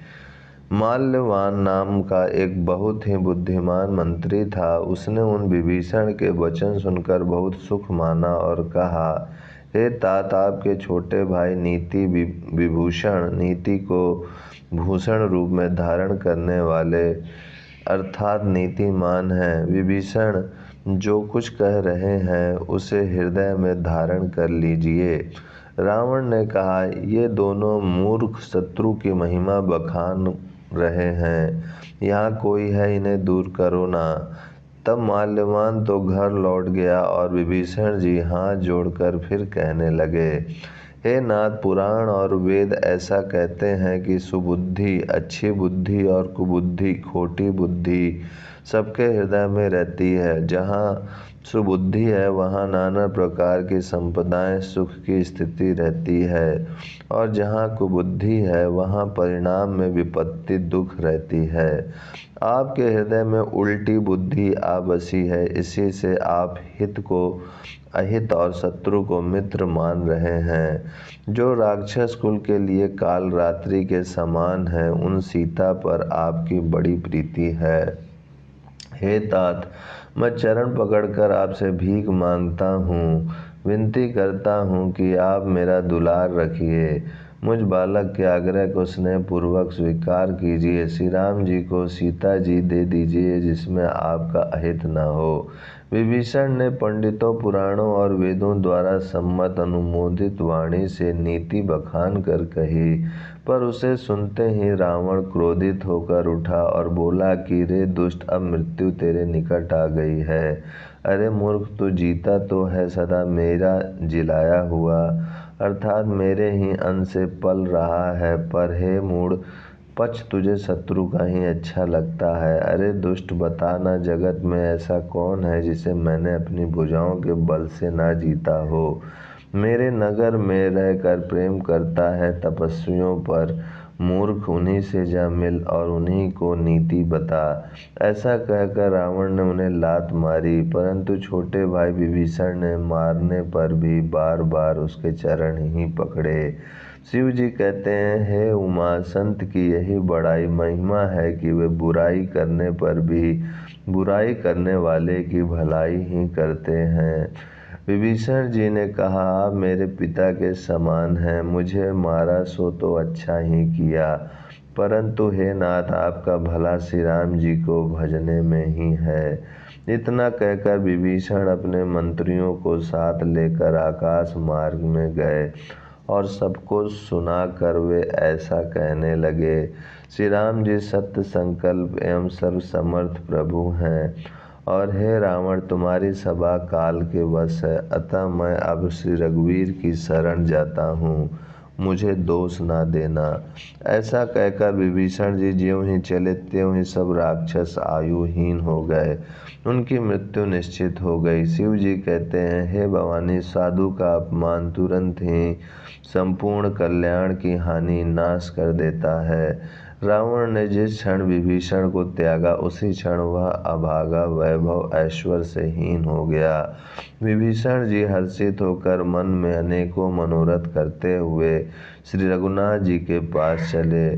माल्यवान नाम का एक बहुत ही बुद्धिमान मंत्री था। उसने उन विभीषण के वचन सुनकर बहुत सुख माना और कहा, हे तात, आपके छोटे भाई नीति विभूषण, नीति को भूषण रूप में धारण करने वाले अर्थात नीतिमान हैं। विभीषण जो कुछ कह रहे हैं उसे हृदय में धारण कर लीजिए। रावण ने कहा, ये दोनों मूर्ख शत्रु की महिमा बखान रहे हैं, यहाँ कोई है, इन्हें दूर करो ना। तब माल्यवान तो घर लौट गया और विभीषण जी हाथ जोड़कर फिर कहने लगे, हे नाथ, पुराण और वेद ऐसा कहते हैं कि सुबुद्धि, अच्छी बुद्धि और कुबुद्धि, खोटी बुद्धि सबके हृदय में रहती है। जहाँ सुबुद्धि है वहाँ नाना प्रकार की संपदाएं, सुख की स्थिति रहती है, और जहाँ कुबुद्धि है वहाँ परिणाम में विपत्ति, दुख रहती है। आपके हृदय में उल्टी बुद्धि आ बसी है, इसी से आप हित को अहित और शत्रु को मित्र मान रहे हैं। जो राक्षस कुल के लिए काल रात्रि के समान है, उन सीता पर आपकी बड़ी प्रीति है। हे तात, मैं चरण पकड़कर आपसे भीख मांगता हूँ, विनती करता हूँ कि आप मेरा दुलार रखिए। मुझ बालक के आग्रह को स्नेहपूर्वक स्वीकार कीजिए। श्री राम जी को सीता जी दे दीजिए, जिसमें आपका अहित न हो। विभीषण ने पंडितों, पुराणों और वेदों द्वारा सम्मत अनुमोदित वाणी से नीति बखान कर कही, पर उसे सुनते ही रावण क्रोधित होकर उठा और बोला कि रे दुष्ट, अब मृत्यु तेरे निकट आ गई है। अरे मूर्ख, तू जीता तो है सदा मेरा जिलाया हुआ, अर्थात मेरे ही अन्न से पल रहा है, पर हे मूढ़, पक्ष तुझे शत्रु का ही अच्छा लगता है। अरे दुष्ट, बताना, जगत में ऐसा कौन है जिसे मैंने अपनी भुजाओं के बल से ना जीता हो। मेरे नगर में रहकर प्रेम करता है तपस्वियों पर, मूर्ख, उन्हीं से जा मिल और उन्हीं को नीति बता। ऐसा कहकर रावण ने उन्हें लात मारी, परंतु छोटे भाई विभीषण ने मारने पर भी बार बार उसके चरण ही पकड़े। शिव जी कहते हैं, हे उमा, संत की यही बड़ाई महिमा है कि वे बुराई करने पर भी बुराई करने वाले की भलाई ही करते हैं। विभीषण जी ने कहा, आप मेरे पिता के समान हैं, मुझे मारा सो तो अच्छा ही किया, परंतु हे नाथ, आपका भला श्री राम जी को भजने में ही है। इतना कहकर विभीषण अपने मंत्रियों को साथ लेकर आकाश मार्ग में गए और सबको सुनाकर वे ऐसा कहने लगे, श्री राम जी सत्य संकल्प एवं सर्वसमर्थ प्रभु हैं, और हे रावण, तुम्हारी सभा काल के वश है, अतः मैं अब श्री रघुवीर की शरण जाता हूँ, मुझे दोष ना देना। ऐसा कहकर विभीषण जी ज्यों ही चले त्यों ही सब राक्षस आयुहीन हो गए, उनकी मृत्यु निश्चित हो गई। शिव जी कहते हैं, हे भवानी, साधु का अपमान तुरंत ही संपूर्ण कल्याण की हानि नाश कर देता है। रावण ने जिस क्षण विभीषण को त्यागा, उसी क्षण वह अभागा वैभव ऐश्वर्य से हीन हो गया। विभीषण जी हर्षित होकर मन में अनेकों मनोरथ करते हुए श्री रघुनाथ जी के पास चले।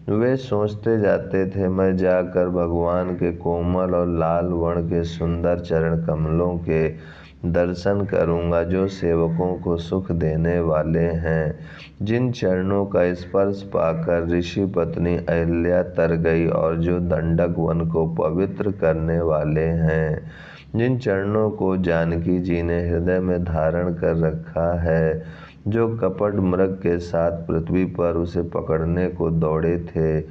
वे सोचते जाते थे, मैं जाकर भगवान के कोमल और लाल वर्ण के सुंदर चरण कमलों के दर्शन करूंगा, जो सेवकों को सुख देने वाले हैं, जिन चरणों का स्पर्श पाकर ऋषि पत्नी अहिल्या तर गई और जो दंडक वन को पवित्र करने वाले हैं, जिन चरणों को जानकी जी ने हृदय में धारण कर रखा है, जो कपट मृग के साथ पृथ्वी पर उसे पकड़ने को दौड़े थे,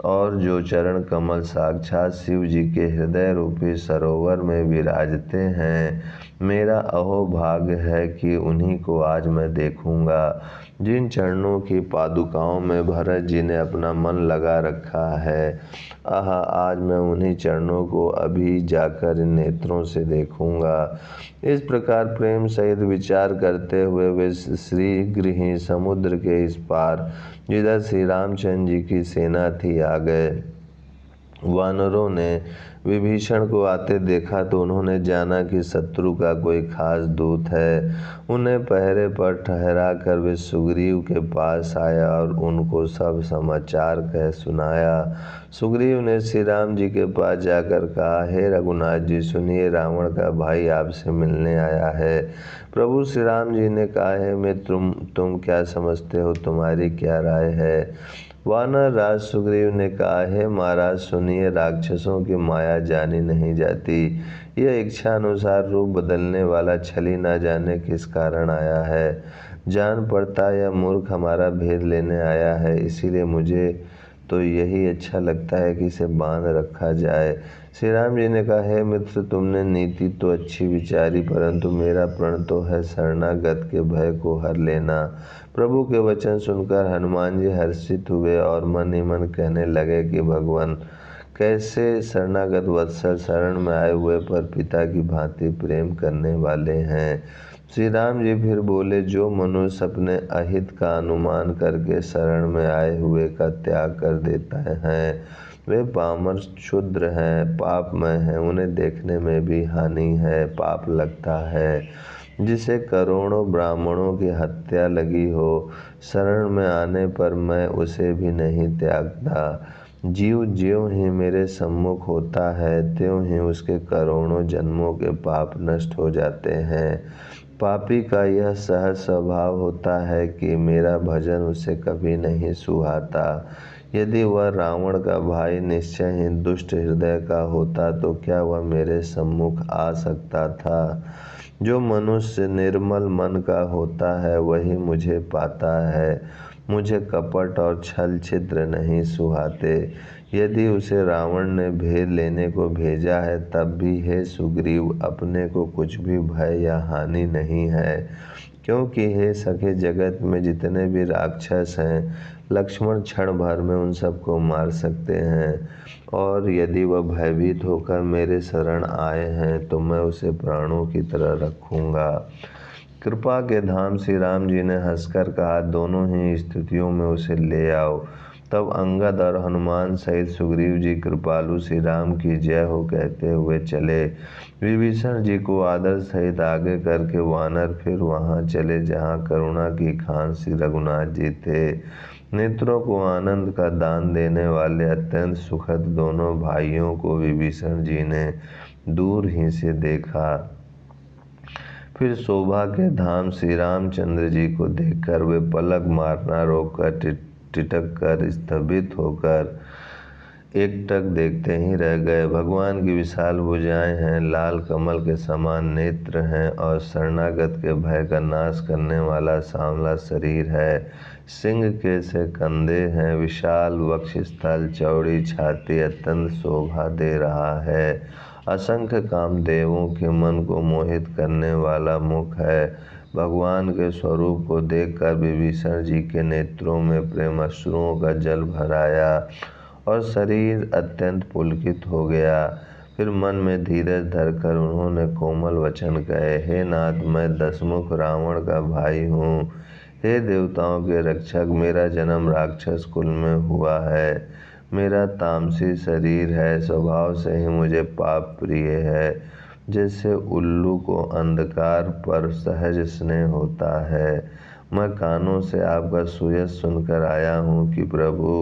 और जो चरण कमल साक्षात शिव जी के हृदय रूपी सरोवर में विराजते हैं। मेरा अहोभाग्य है कि उन्हीं को आज मैं देखूंगा। जिन चरणों की पादुकाओं में भरत जी ने अपना मन लगा रखा है, आहा, आज मैं उन्हीं चरणों को अभी जाकर नेत्रों से देखूंगा। इस प्रकार प्रेम सहित विचार करते हुए वे शीघ्र ही समुद्र के इस पार, जिधर श्री रामचंद्र जी की सेना थी, आ गए। वानरों ने विभीषण को आते देखा तो उन्होंने जाना कि शत्रु का कोई खास दूत है। उन्हें पहरे पर ठहरा कर वे सुग्रीव के पास आया और उनको सब समाचार कह सुनाया। सुग्रीव ने श्री राम जी के पास जाकर कहा, हे रघुनाथ जी, सुनिए, रावण का भाई आपसे मिलने आया है। प्रभु श्री राम जी ने कहा, है मैं तुम क्या समझते हो, तुम्हारी क्या राय है? वानर राज सुग्रीव ने कहा, है महाराज, सुनिए, राक्षसों की माया जानी नहीं जाती। यह इच्छा अनुसार रूप बदलने वाला छली ना जाने किस कारण आया है। जान पड़ता यह मूर्ख हमारा भेद लेने आया है, इसीलिए मुझे तो यही अच्छा लगता है कि इसे बांध रखा जाए। श्री राम जी ने कहा, हे मित्र, तुमने नीति तो अच्छी विचारी, परंतु मेरा प्रण तो है शरणागत के भय को हर लेना। प्रभु के वचन सुनकर हनुमान जी हर्षित हुए और मन ही मन कहने लगे कि भगवान कैसे शरणागत वत्सल शरण में आए हुए पर पिता की भांति प्रेम करने वाले हैं। श्री राम जी फिर बोले, जो मनुष्य अपने अहित का अनुमान करके शरण में आए हुए का त्याग कर देता है, वे पामर क्षुद्र हैं, पापमय हैं, उन्हें देखने में भी हानि है, पाप लगता है। जिसे करोड़ों ब्राह्मणों की हत्या लगी हो, शरण में आने पर मैं उसे भी नहीं त्यागता। जीव ज्यों ही मेरे सम्मुख होता है, त्यों ही उसके करोड़ों जन्मों के पाप नष्ट हो जाते हैं। पापी का यह सहज स्वभाव होता है कि मेरा भजन उसे कभी नहीं सुहाता। यदि वह रावण का भाई निश्चय ही दुष्ट हृदय का होता तो क्या वह मेरे सम्मुख आ सकता था? जो मनुष्य निर्मल मन का होता है वही मुझे पाता है। मुझे कपट और छल छिद्र नहीं सुहाते। यदि उसे रावण ने भेद लेने को भेजा है, तब भी हे सुग्रीव, अपने को कुछ भी भय या हानि नहीं है, क्योंकि हे सखे, जगत में जितने भी राक्षस हैं, लक्ष्मण क्षण भर में उन सबको मार सकते हैं, और यदि वह भयभीत होकर मेरे शरण आए हैं तो मैं उसे प्राणों की तरह रखूंगा। कृपा के धाम श्री राम जी ने हंसकर कहा, दोनों ही स्थितियों में उसे ले आओ। तब अंगद और हनुमान सहित सुग्रीव जी कृपालु श्री राम की जय हो कहते हुए चले। विभीषण जी को आदर सहित आगे करके वानर फिर वहां चले जहां करुणा की खान श्री रघुनाथ जी थे। नेत्रों को आनंद का दान देने वाले अत्यंत सुखद दोनों भाइयों को विभीषण जी ने दूर ही से देखा। फिर शोभा के धाम श्री रामचंद्र जी को देखकर वे पलक मारना रोककर टिटक कर स्तंभित होकर एकटक देखते ही रह गए। भगवान की विशाल भुजाएं हैं, लाल कमल के समान नेत्र हैं और शरणागत के भय का नाश करने वाला सांवला शरीर है। सिंह के से कंधे हैं, विशाल वक्षस्थल, चौड़ी छाती अत्यंत शोभा दे रहा है। असंख्य कामदेवों के मन को मोहित करने वाला मुख है। भगवान के स्वरूप को देखकर विभीषण जी के नेत्रों में प्रेम अश्रुओं का जल भर आया और शरीर अत्यंत पुलकित हो गया। फिर मन में धीरज धरकर उन्होंने कोमल वचन कहे, हे नाथ, मैं दशमुख रावण का भाई हूँ। हे देवताओं के रक्षक, मेरा जन्म राक्षस कुल में हुआ है। मेरा तामसी शरीर है, स्वभाव से ही मुझे पाप प्रिय है। जैसे उल्लू को अंधकार पर सहज स्नेह होता है। मैं कानों से आपका सुयश सुनकर आया हूँ कि प्रभु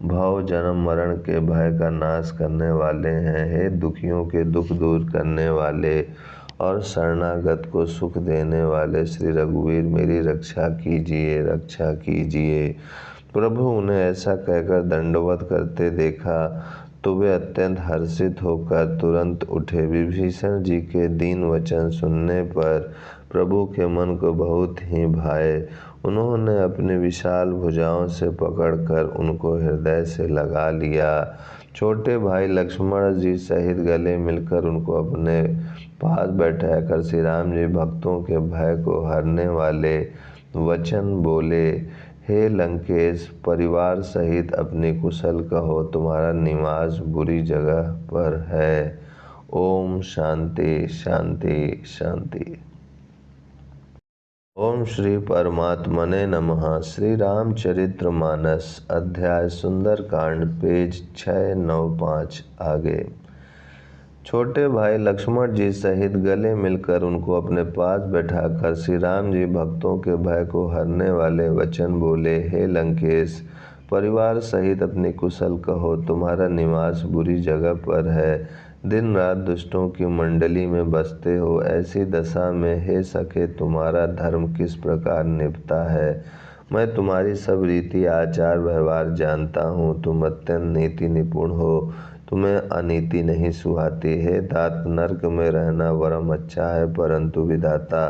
भव जन्म मरण के भय का नाश करने वाले हैं। हे दुखियों के दुख दूर करने वाले और शरणागत को सुख देने वाले श्री रघुवीर, मेरी रक्षा कीजिए, रक्षा कीजिए। प्रभु उन्हें ऐसा कहकर दंडवत करते देखा तो वे अत्यंत हर्षित होकर तुरंत उठे। विभीषण जी के दीन वचन सुनने पर प्रभु के मन को बहुत ही भाए। उन्होंने अपनी विशाल भुजाओं से पकड़कर उनको हृदय से लगा लिया। छोटे भाई लक्ष्मण जी सहित गले मिलकर उनको अपने पास बैठाकर श्री राम जी भक्तों के भय को हरने वाले वचन बोले, हे लंकेश, परिवार सहित अपनी कुशल कहो, तुम्हारा निवास बुरी जगह पर है। ओम शांति शांति शांति। ओम श्री परमात्मने नमः। श्री रामचरित्र मानस अध्याय सुंदरकांड पेज 695 आगे। छोटे भाई लक्ष्मण जी सहित गले मिलकर उनको अपने पास बैठाकर श्री राम जी भक्तों के भय को हरने वाले वचन बोले, हे लंकेश, परिवार सहित अपनी कुशल कहो, तुम्हारा निवास बुरी जगह पर है। दिन रात दुष्टों की मंडली में बसते हो। ऐसी दशा में हे सखे, तुम्हारा धर्म किस प्रकार निभता है। मैं तुम्हारी सब रीति आचार व्यवहार जानता हूँ। तुम अत्यंत नीति निपुण हो, तुम्हें अनीति नहीं सुहाती है। तात नरक में रहना वरम अच्छा है, परंतु विधाता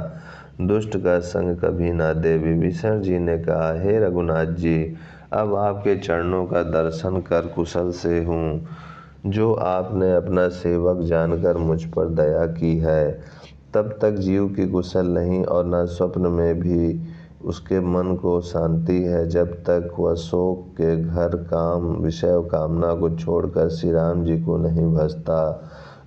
दुष्ट का संग कभी ना दे। विभीषण जी ने कहा, हे रघुनाथ जी, अब आपके चरणों का दर्शन कर कुशल से हूँ, जो आपने अपना सेवक जानकर मुझ पर दया की है। तब तक जीव की कुशल नहीं और न स्वप्न में भी उसके मन को शांति है, जब तक वह शोक के घर काम विषय कामना को छोड़कर श्री राम जी को नहीं भजता।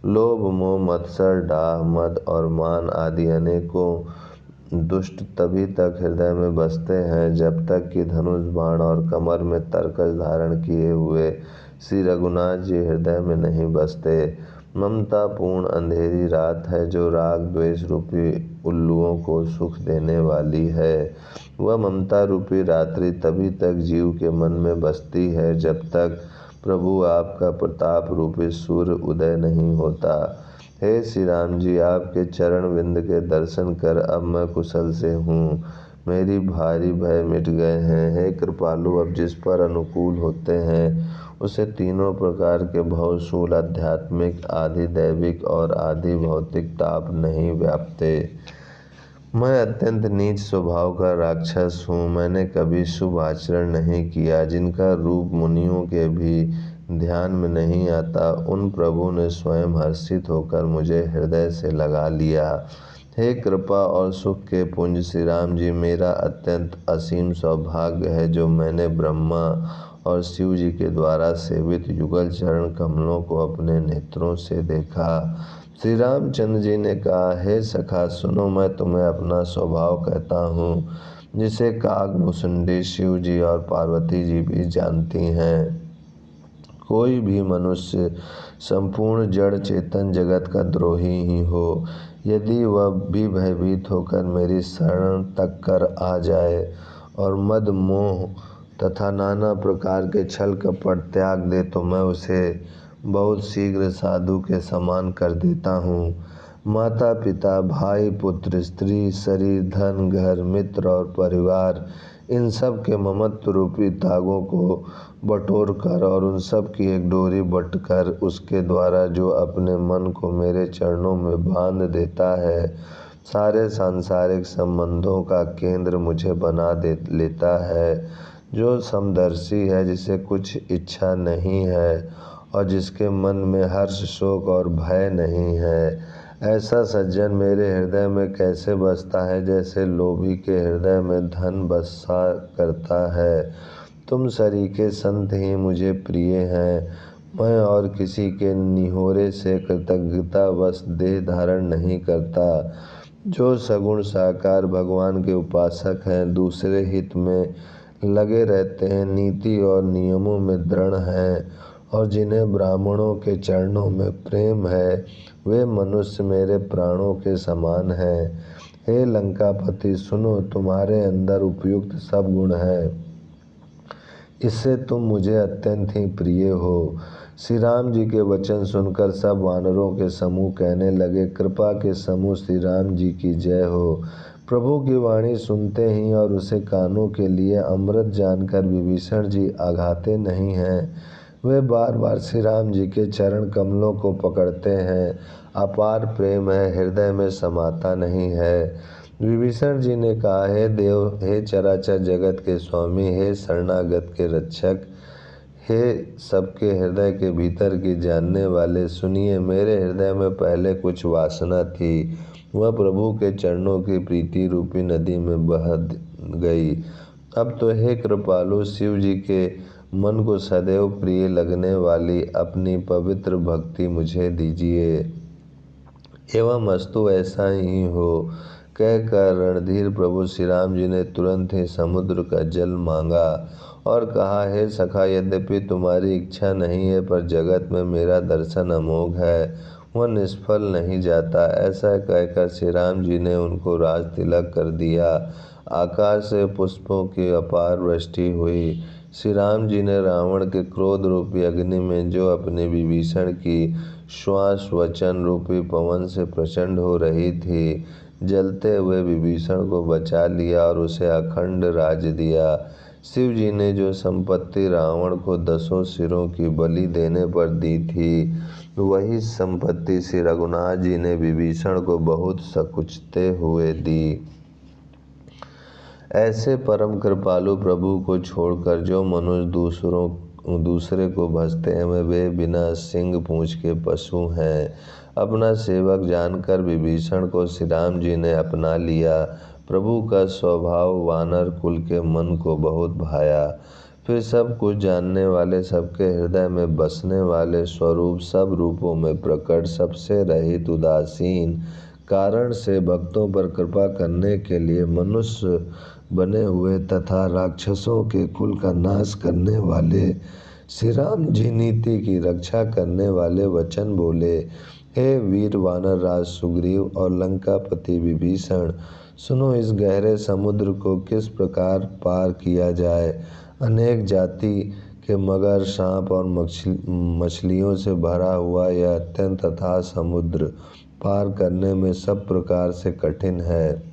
लोभ मोह मत्सर डाह मद और मान आदि अनेकों दुष्ट तभी तक हृदय में बसते हैं जब तक कि धनुष बाण और कमर में तरकस धारण किए हुए श्री रघुनाथ जी हृदय में नहीं बसते। ममता पूर्ण अंधेरी रात है जो राग द्वेष रूपी उल्लुओं को सुख देने वाली है। वह ममता रूपी रात्रि तभी तक जीव के मन में बसती है जब तक प्रभु आपका प्रताप रूपी सूर्य उदय नहीं होता। हे श्री राम जी, आपके चरण विंद के दर्शन कर अब मैं कुशल से हूँ। मेरी भारी भय मिट गए हैं। हे कृपालु, अब जिस पर अनुकूल होते हैं उसे तीनों प्रकार के भवशूल आध्यात्मिक, आदि दैविक और आदि भौतिक ताप नहीं व्यापते। मैं अत्यंत नीच स्वभाव का राक्षस हूँ। मैंने कभी शुभ आचरण नहीं किया। जिनका रूप मुनियों के भी ध्यान में नहीं आता, उन प्रभु ने स्वयं हर्षित होकर मुझे हृदय से लगा लिया। हे कृपा और सुख के पुंज श्री राम जी, मेरा अत्यंत असीम सौभाग्य है जो मैंने ब्रह्मा और शिव जी के द्वारा सेवित युगल चरण कमलों को अपने नेत्रों से देखा। श्री रामचंद्र जी ने कहा, हे सखा सुनो, मैं तुम्हें अपना स्वभाव कहता हूँ। जिसे काग मुसुंडी शिव जी और पार्वती जी भी जानती हैं। कोई भी मनुष्य संपूर्ण जड़ चेतन जगत का द्रोही ही हो, यदि वह भी भयभीत होकर मेरी शरण तक कर आ जाए और मद मोह तथा नाना प्रकार के छल कपट त्याग दे तो मैं उसे बहुत शीघ्र साधु के समान कर देता हूँ। माता पिता भाई पुत्र स्त्री शरीर धन घर मित्र और परिवार, इन सब के ममत्व रूपी तागों को बटोर कर और उन सब की एक डोरी बटकर उसके द्वारा जो अपने मन को मेरे चरणों में बांध देता है, सारे सांसारिक संबंधों का केंद्र मुझे बना दे लेता है। जो समदर्शी है, जिसे कुछ इच्छा नहीं है और जिसके मन में हर्ष शोक और भय नहीं है, ऐसा सज्जन मेरे हृदय में कैसे बसता है जैसे लोभी के हृदय में धन बसा करता है। तुम सरीखे संत ही मुझे प्रिय हैं। मैं और किसी के निहोरे से कृतज्ञतावश देह धारण नहीं करता। जो सगुण साकार भगवान के उपासक हैं, दूसरे हित में लगे रहते हैं, नीति और नियमों में दृढ़ हैं और जिन्हें ब्राह्मणों के चरणों में प्रेम है, वे मनुष्य मेरे प्राणों के समान हैं। हे लंकापति, सुनो, तुम्हारे अंदर उपयुक्त सब गुण हैं, इससे तुम मुझे अत्यंत ही प्रिय हो। श्री राम जी के वचन सुनकर सब वानरों के समूह कहने लगे, कृपा के समूह श्री राम जी की जय हो। प्रभु की वाणी सुनते ही और उसे कानों के लिए अमृत जानकर विभीषण जी आघाते नहीं हैं। वे बार बार श्री राम जी के चरण कमलों को पकड़ते हैं। अपार प्रेम है, हृदय में समाता नहीं है। विभीषण जी ने कहा, हे देव, हे चराचर जगत के स्वामी, हे शरणागत के रक्षक, हे सबके हृदय के भीतर की जानने वाले, सुनिए, मेरे हृदय में पहले कुछ वासना थी, वह प्रभु के चरणों की प्रीति रूपी नदी में बह गई। अब तो हे कृपालु, शिव जी के मन को सदैव प्रिय लगने वाली अपनी पवित्र भक्ति मुझे दीजिए। एवं अस्तु, ऐसा ही हो। कहकर रणधीर प्रभु श्री राम जी ने तुरंत ही समुद्र का जल मांगा और कहा, हे सखा, यद्यपि तुम्हारी इच्छा नहीं है, पर जगत में मेरा दर्शन अमोघ है, वह निष्फल नहीं जाता। ऐसा कहकर श्री राम जी ने उनको राज तिलक कर दिया। आकाश से पुष्पों की अपार वृष्टि हुई। श्री राम जी ने रावण के क्रोध रूपी अग्नि में, जो अपने विभीषण की श्वास वचन रूपी पवन से प्रचंड हो रही थी, जलते हुए विभीषण को बचा लिया और उसे अखंड राज दिया। शिव जी ने जो संपत्ति रावण को 10 सिरों की बलि देने पर दी थी, वही संपत्ति श्री रघुनाथ जी ने विभीषण को बहुत सकुचते हुए दी। ऐसे परम कृपालु प्रभु को छोड़कर जो मनुष्य दूसरे को भजते हैं, वे बिना सिंग पूंछ के पशु हैं। अपना सेवक जानकर विभीषण को श्री राम जी ने अपना लिया। प्रभु का स्वभाव वानर कुल के मन को बहुत भाया। फिर सब कुछ जानने वाले, सबके हृदय में बसने वाले, स्वरूप सब रूपों में प्रकट, सबसे रहित, उदासीन, कारण से भक्तों पर कृपा करने के लिए मनुष्य बने हुए तथा राक्षसों के कुल का नाश करने वाले श्री राम जी नीति की रक्षा करने वाले वचन बोले। हे वीर वानर राज सुग्रीव और लंकापति विभीषण, सुनो, इस गहरे समुद्र को किस प्रकार पार किया जाए। अनेक जाति के मगर, सांप और मछलियों से भरा हुआ यह अत्यंत अथाह समुद्र पार करने में सब प्रकार से कठिन है।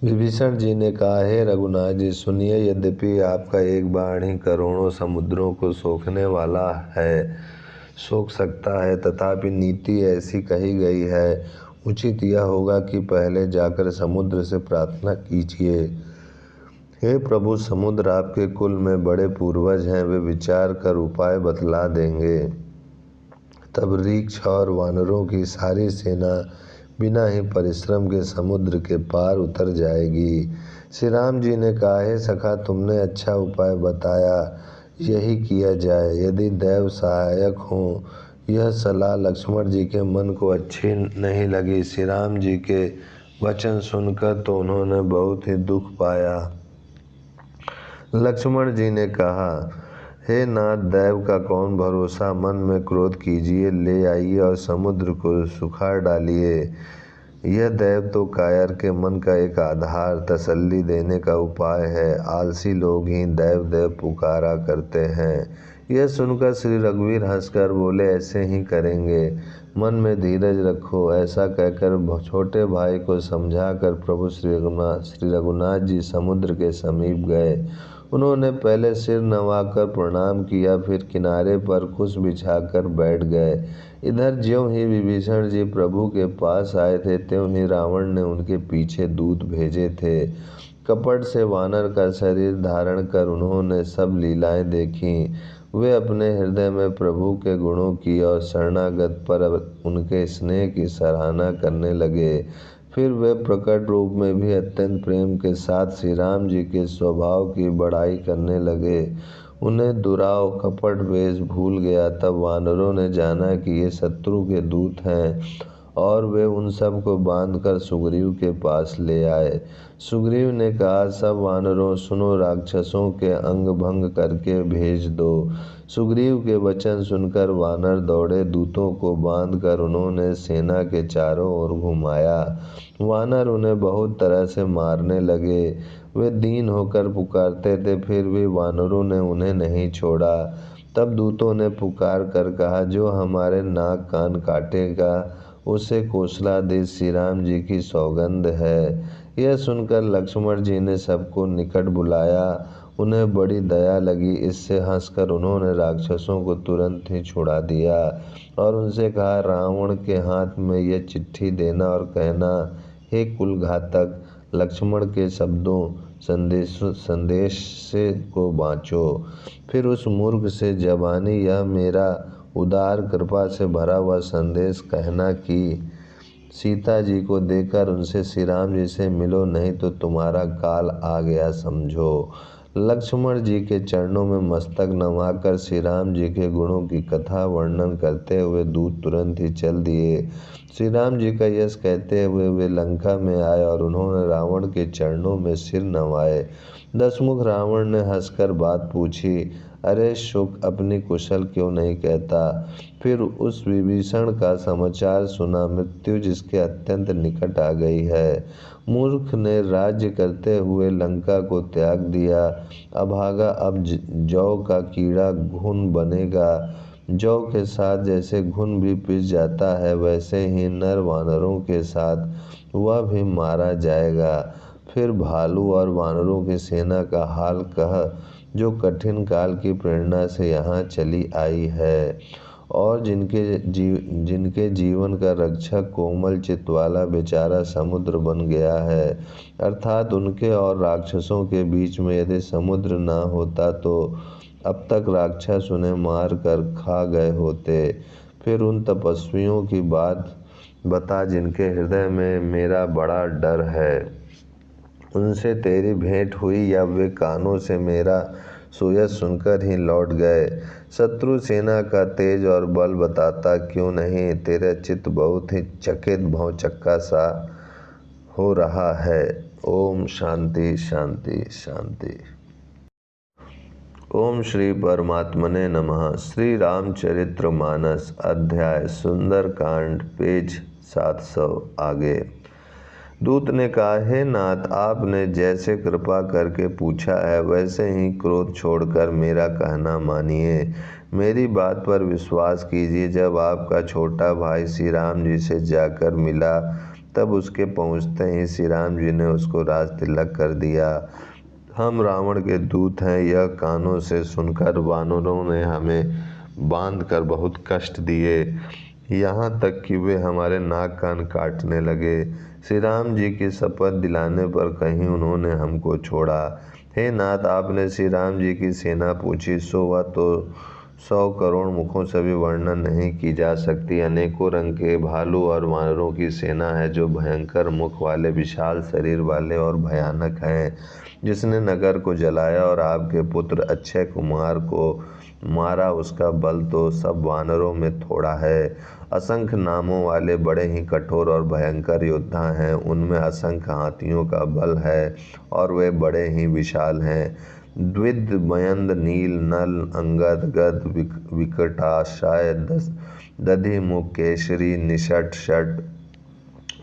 विभीषण जी ने कहा, हे रघुनाथ जी, सुनिए, यद्यपि आपका एक बाण ही करोड़ों समुद्रों को सोखने वाला है, सोख सकता है, तथापि नीति ऐसी कही गई है, उचित यह होगा कि पहले जाकर समुद्र से प्रार्थना कीजिए। हे प्रभु, समुद्र आपके कुल में बड़े पूर्वज हैं, वे विचार कर उपाय बतला देंगे। तब रीछ और वानरों की सारी सेना बिना ही परिश्रम के समुद्र के पार उतर जाएगी। श्री राम जी ने कहा, हे सखा, तुमने अच्छा उपाय बताया, यही किया जाए। यदि दैव सहायक हो, यह सलाह लक्ष्मण जी के मन को अच्छी नहीं लगी। श्री राम जी के वचन सुनकर तो उन्होंने बहुत ही दुख पाया। लक्ष्मण जी ने कहा, हे नाथ, दैव का कौन भरोसा, मन में क्रोध कीजिए, ले आइए और समुद्र को सुखा डालिए। यह दैव तो कायर के मन का एक आधार, तसल्ली देने का उपाय है। आलसी लोग ही दैव दैव पुकारा करते हैं। यह सुनकर श्री रघुवीर हंसकर बोले, ऐसे ही करेंगे, मन में धीरज रखो। ऐसा कहकर छोटे भाई को समझाकर प्रभु श्री रघुनाथ जी समुद्र के समीप गए। उन्होंने पहले सिर नवाकर प्रणाम किया, फिर किनारे पर कुश बिछाकर बैठ गए। इधर ज्यों ही विभीषण जी प्रभु के पास आए थे, त्यों ही रावण ने उनके पीछे दूत भेजे थे। कपट से वानर का शरीर धारण कर उन्होंने सब लीलाएं देखी। वे अपने हृदय में प्रभु के गुणों की और शरणागत पर उनके स्नेह की सराहना करने लगे। फिर वे प्रकट रूप में भी अत्यंत प्रेम के साथ श्री राम जी के स्वभाव की बड़ाई करने लगे। उन्हें दुराव कपट वेश भूल गया। तब वानरों ने जाना कि ये शत्रु के दूत हैं और वे उन सब को बांधकर सुग्रीव के पास ले आए। सुग्रीव ने कहा, सब वानरों सुनो, राक्षसों के अंग भंग करके भेज दो। सुग्रीव के वचन सुनकर वानर दौड़े। दूतों को बांधकर उन्होंने सेना के चारों ओर घुमाया। वानर उन्हें बहुत तरह से मारने लगे। वे दीन होकर पुकारते थे, फिर भी वानरों ने उन्हें नहीं छोड़ा। तब दूतों ने पुकार कर कहा, जो हमारे नाक कान काटेगा उसे कौशलादेश श्री राम जी की सौगंध है। यह सुनकर लक्ष्मण जी ने सबको निकट बुलाया। उन्हें बड़ी दया लगी। इससे हंसकर उन्होंने राक्षसों को तुरंत ही छुड़ा दिया और उनसे कहा, रावण के हाथ में यह चिट्ठी देना और कहना, हे कुल घातक, लक्ष्मण के शब्दों संदेश से को बाँचो। फिर उस मूर्ख से जबानी यह मेरा उदार कृपा से भरा हुआ संदेश कहना कि सीता जी को देकर उनसे श्री राम जी से मिलो, नहीं तो तुम्हारा काल आ गया समझो। लक्ष्मण जी के चरणों में मस्तक नवाकर श्री राम जी के गुणों की कथा वर्णन करते हुए दूत तुरंत ही चल दिए। श्री राम जी का यश कहते हुए वे लंका में आए और उन्होंने रावण के चरणों में सिर नवाए। दशमुख रावण ने हंसकर बात पूछी, अरे शुक, अपनी कुशल क्यों नहीं कहता। फिर उस विभीषण का समाचार सुना, मृत्यु जिसके अत्यंत निकट आ गई है। मूर्ख ने राज्य करते हुए लंका को त्याग दिया। अभागा अब जौ का कीड़ा घुन बनेगा। जौ के साथ जैसे घुन भी पिस जाता है, वैसे ही नर वानरों के साथ वह भी मारा जाएगा। फिर भालू और वानरों की सेना का हाल कह, जो कठिन काल की प्रेरणा से यहाँ चली आई है और जिनके जीवन का रक्षक कोमल चित्त वाला बेचारा समुद्र बन गया है। अर्थात उनके और राक्षसों के बीच में यदि समुद्र ना होता तो अब तक राक्षस उन्हें मार कर खा गए होते। फिर उन तपस्वियों की बात बता जिनके हृदय में मेरा बड़ा डर है। उनसे तेरी भेंट हुई या वे कानों से मेरा सुयश सुनकर ही लौट गए। शत्रु सेना का तेज और बल बताता क्यों नहीं। तेरा चित्त बहुत ही चकित भौचक्का सा हो रहा है। ओम शांति शांति शांति। ओम श्री परमात्मने नमः। श्री रामचरित्र मानस अध्याय सुंदरकांड पेज 700 आगे। दूत ने कहा, हे नाथ, आपने जैसे कृपा करके पूछा है वैसे ही क्रोध छोड़कर मेरा कहना मानिए। मेरी बात पर विश्वास कीजिए। जब आपका छोटा भाई श्री राम जी से जाकर मिला तब उसके पहुंचते ही श्री राम जी ने उसको राज तिलक कर दिया। हम रावण के दूत हैं, यह कानों से सुनकर वानरों ने हमें बांधकर बहुत कष्ट दिए, यहाँ तक कि वे हमारे नाक कान काटने लगे। श्री राम जी की शपथ दिलाने पर कहीं उन्होंने हमको छोड़ा। हे नाथ, आपने श्री राम जी की सेना पूछी, सो वह तो 100 करोड़ मुखों से भी वर्णन नहीं की जा सकती। अनेकों रंग के भालू और वानरों की सेना है, जो भयंकर मुख वाले, विशाल शरीर वाले और भयानक हैं। जिसने नगर को जलाया और आपके पुत्र अक्षय कुमार को मारा, उसका बल तो सब वानरों में थोड़ा है। असंख्य नामों वाले बड़े ही कठोर और भयंकर योद्धा हैं। उनमें असंख्य हाथियों का बल है और वे बड़े ही विशाल हैं। द्विद मयंद नील नल अंगद गद विकटाशाय दधिमुख केसरी निषट शट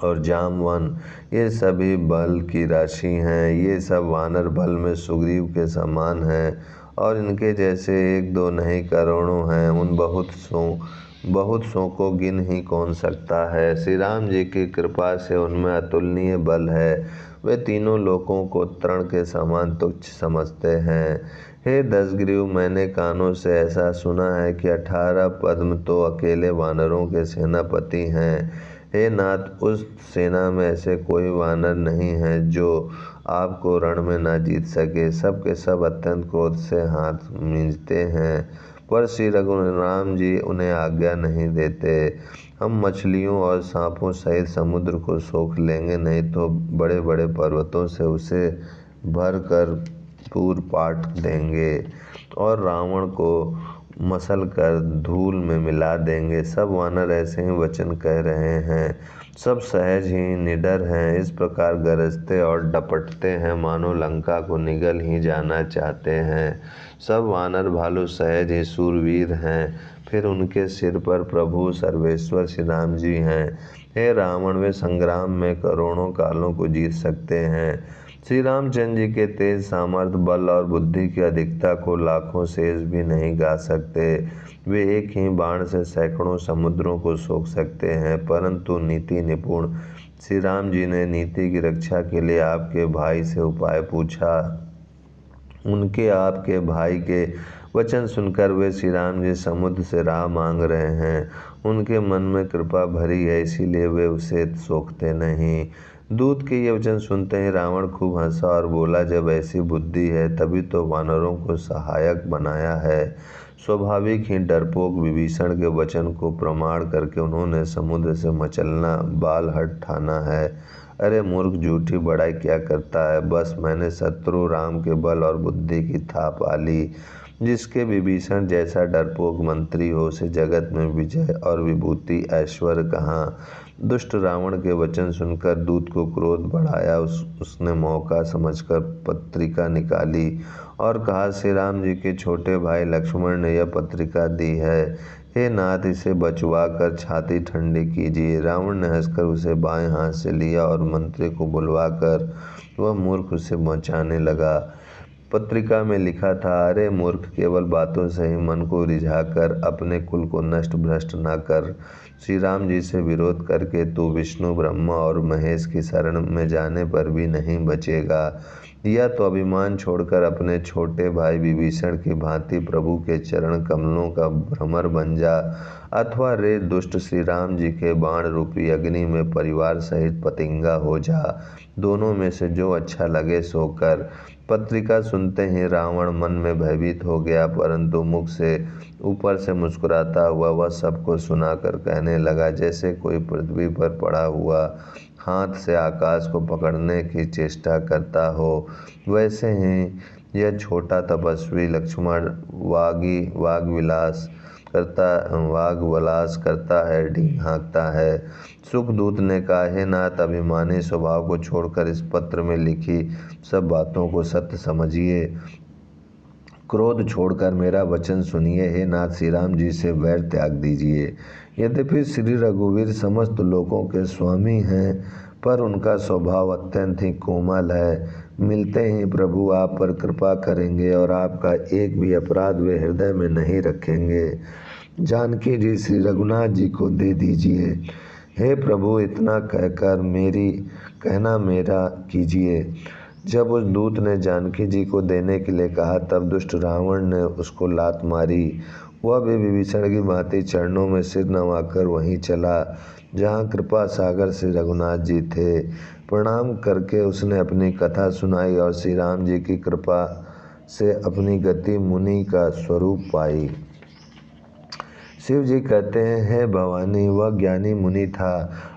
और जामवन, ये सभी बल की राशि हैं। ये सब वानर बल में सुग्रीव के समान हैं और इनके जैसे एक दो नहीं करोड़ों हैं। उन बहुत सौ को गिन ही कौन सकता है। श्री राम जी की कृपा से उनमें अतुलनीय बल है। वे तीनों लोकों को तृण के समान तुच्छ समझते हैं। हे दशग्रीव, मैंने कानों से ऐसा सुना है कि 18 पद्म तो अकेले वानरों के सेनापति हैं। हे नाथ, उस सेना में ऐसे कोई वानर नहीं है जो आपको रण में ना जीत सके। सब के सब अत्यंत क्रोध से हाथ मींचते हैं, पर श्री रघुराम जी उन्हें आज्ञा नहीं देते। हम मछलियों और सांपों सहित समुद्र को सोख लेंगे, नहीं तो बड़े बड़े पर्वतों से उसे भर कर पूर पाट देंगे और रावण को मसल कर धूल में मिला देंगे। सब वानर ऐसे ही वचन कह रहे हैं। सब सहज ही निडर हैं। इस प्रकार गरजते और डपटते हैं मानो लंका को निगल ही जाना चाहते हैं। सब वानर भालू सहज ही शूरवीर हैं। फिर उनके सिर पर प्रभु सर्वेश्वर श्री राम जी हैं। हे रावण, वे संग्राम में करोड़ों कालों को जीत सकते हैं। श्री रामचंद्र जी के तेज सामर्थ्य, बल और बुद्धि की अधिकता को लाखों शेष भी नहीं गा सकते। वे एक ही बाण से सैकड़ों समुद्रों को सोख सकते हैं। परंतु नीति निपुण श्री राम जी ने नीति की रक्षा के लिए आपके भाई से उपाय पूछा। उनके आपके भाई के वचन सुनकर वे श्री राम जी समुद्र से राह मांग रहे हैं। उनके मन में कृपा भरी है, इसीलिए वे उसे सोखते नहीं। दूत के ये वचन सुनते ही रावण खूब हंसा और बोला, जब ऐसी बुद्धि है तभी तो वानरों को सहायक बनाया है। स्वाभाविक ही डरपोक विभीषण के वचन को प्रमाण करके उन्होंने समुद्र से मचलना बाल हट ठाना है। अरे मूर्ख, झूठी बड़ाई क्या करता है। बस मैंने शत्रु राम के बल और बुद्धि की था पाली। जिसके विभीषण जैसा डरपोक मंत्री हो, उसे जगत में विजय और विभूति ऐश्वर्य कहाँ। दुष्ट रावण के वचन सुनकर दूत को क्रोध बढ़ाया। उसने मौका समझकर पत्रिका निकाली और कहा, श्री राम जी के छोटे भाई लक्ष्मण ने यह पत्रिका दी है। हे नाथ, इसे बचवा कर छाती ठंडी कीजिए। रावण ने हंसकर उसे बाएं हाथ से लिया और मंत्री को बुलवाकर वह मूर्ख उसे बचाने लगा। पत्रिका में लिखा था, अरे मूर्ख, केवल बातों से ही मन को रिझाकर अपने कुल को नष्ट भ्रष्ट न कर। श्री राम जी से विरोध करके तू विष्णु, ब्रह्मा और महेश की शरण में जाने पर भी नहीं बचेगा। या तो अभिमान छोड़कर अपने छोटे भाई विभीषण की भांति प्रभु के चरण कमलों का भ्रमर बन जा, अथवा रे दुष्ट श्री राम जी के बाण रूपी अग्नि में परिवार सहित पतिंगा हो जा। दोनों में से जो अच्छा लगे सो कर। पत्रिका सुनते ही रावण मन में भयभीत हो गया, परंतु मुख से ऊपर से मुस्कुराता हुआ वह सबको सुनाकर कहने लगा, जैसे कोई पृथ्वी पर पड़ा हुआ हाथ से आकाश को पकड़ने की चेष्टा करता हो, वैसे ही यह छोटा तपस्वी लक्ष्मण वाग्विलास करता है, ढींग हाँकता है। सुखदूत ने कहा, हे नाथ, अभिमानी स्वभाव को छोड़कर इस पत्र में लिखी सब बातों को सत्य समझिए। क्रोध छोड़कर मेरा वचन सुनिए। हे नाथ, श्री राम जी से वैर त्याग दीजिए। यद्यपि श्री रघुवीर समस्त लोकों के स्वामी हैं, पर उनका स्वभाव अत्यंत ही कोमल है। मिलते ही प्रभु आप पर कृपा करेंगे और आपका एक भी अपराध वे हृदय में नहीं रखेंगे। जानकी जी श्री रघुनाथ जी को दे दीजिए। हे प्रभु, इतना कहकर कहना मेरा कीजिए। जब उस दूत ने जानकी जी को देने के लिए कहा, तब दुष्ट रावण ने उसको लात मारी। वह भी विभीषण की भांति चरणों में सिर नवाकर वहीं चला जहाँ कृपा सागर श्री रघुनाथ जी थे। प्रणाम करके उसने अपनी कथा सुनाई और श्री राम जी की कृपा से अपनी गति मुनि का स्वरूप पाई। शिव जी कहते हैं, हे भवानी, वह ज्ञानी मुनि था।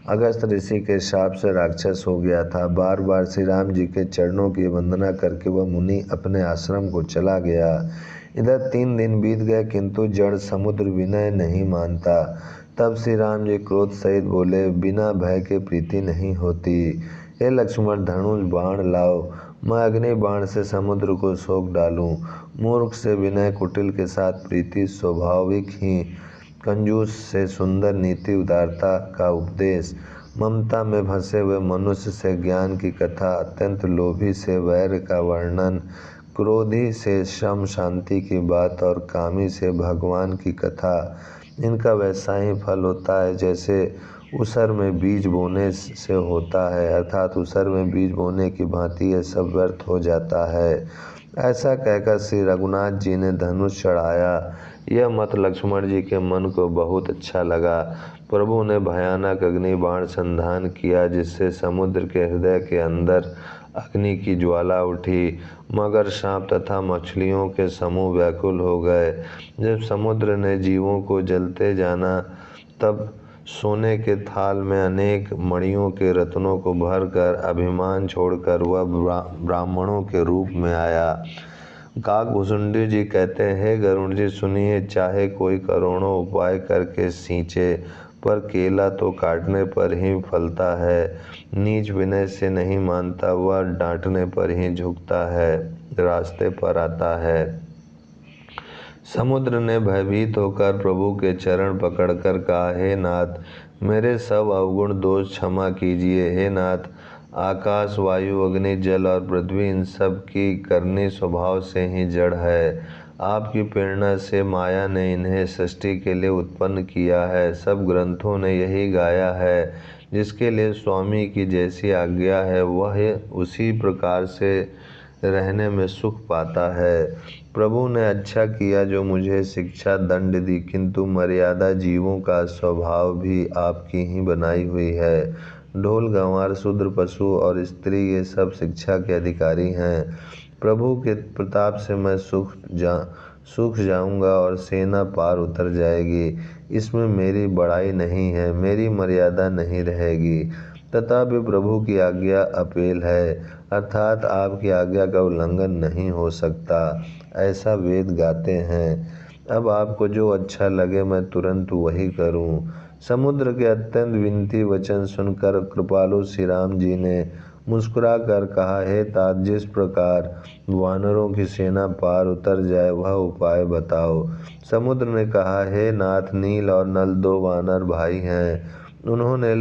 अगस्त ऋषि के श्राप से राक्षस हो गया था। बार बार श्री राम जी के चरणों की वंदना करके वह मुनि अपने आश्रम को चला गया। इधर 3 दिन बीत गए, किंतु जड़ समुद्र विनय नहीं मानता। तब श्री राम जी क्रोध सहित बोले, बिना भय के प्रीति नहीं होती। हे लक्ष्मण, धनुष बाण लाओ, मैं अग्नि बाण से समुद्र को सोख डालूं। मूर्ख से विनय कुटिल के साथ प्रीति स्वाभाविक ही, कंजूस से सुंदर नीति उदारता का उपदेश, ममता में फंसे हुए मनुष्य से ज्ञान की कथा, अत्यंत लोभी से वैर का वर्णन, क्रोधी से शम शांति की बात और कामी से भगवान की कथा। इनका वैसा ही फल होता है जैसे उसर में बीज बोने से होता है, अर्थात उसर में बीज बोने की भांति यह सब व्यर्थ हो जाता है। ऐसा कहकर श्री रघुनाथ जी ने धनुष चढ़ाया। यह मत लक्ष्मण जी के मन को बहुत अच्छा लगा। प्रभु ने भयानक अग्नि बाण संधान किया, जिससे समुद्र के हृदय के अंदर अग्नि की ज्वाला उठी। मगर, सांप तथा मछलियों के समूह व्याकुल हो गए। जब समुद्र ने जीवों को जलते जाना, तब सोने के थाल में अनेक मणियों के रत्नों को भरकर अभिमान छोड़कर वह ब्राह्मणों के रूप में आया। काकभुसुंडी जी कहते हैं, हे गरुण जी सुनिए, चाहे कोई करोड़ों उपाय करके सींचे, पर केला तो काटने पर ही फलता है। नीच विनय से नहीं मानता, वह डांटने पर ही झुकता है, रास्ते पर आता है। समुद्र ने भयभीत होकर प्रभु के चरण पकड़कर कहा, हे नाथ, मेरे सब अवगुण दोष क्षमा कीजिए। हे नाथ, आकाश, वायु, अग्नि, जल और पृथ्वी इन सब की करनी स्वभाव से ही जड़ है। आपकी प्रेरणा से माया ने इन्हें सृष्टि के लिए उत्पन्न किया है। सब ग्रंथों ने यही गाया है। जिसके लिए स्वामी की जैसी आज्ञा है, वह उसी प्रकार से रहने में सुख पाता है। प्रभु ने अच्छा किया जो मुझे शिक्षा दंड दी, किंतु मर्यादा जीवों का स्वभाव भी आपकी ही बनाई हुई है। ढोल, गंवार, शूद्र, पशु और स्त्री ये सब शिक्षा के अधिकारी हैं। प्रभु के प्रताप से मैं सूख जाऊंगा और सेना पार उतर जाएगी। इसमें मेरी बड़ाई नहीं है, मेरी मर्यादा नहीं रहेगी। तथापि प्रभु की आज्ञा अपेल है, अर्थात आपकी आज्ञा का उल्लंघन नहीं हो सकता, ऐसा वेद गाते हैं। अब आपको जो अच्छा लगे मैं तुरंत वही करूं। समुद्र के अत्यंत विनती वचन सुनकर कृपालु श्री राम जी ने मुस्कुरा कर कहा, हे तात, जिस प्रकार वानरों की सेना पार उतर जाए वह उपाय बताओ। समुद्र ने कहा, हे नाथ, नील और नल दो वानर भाई हैं। उन्होंने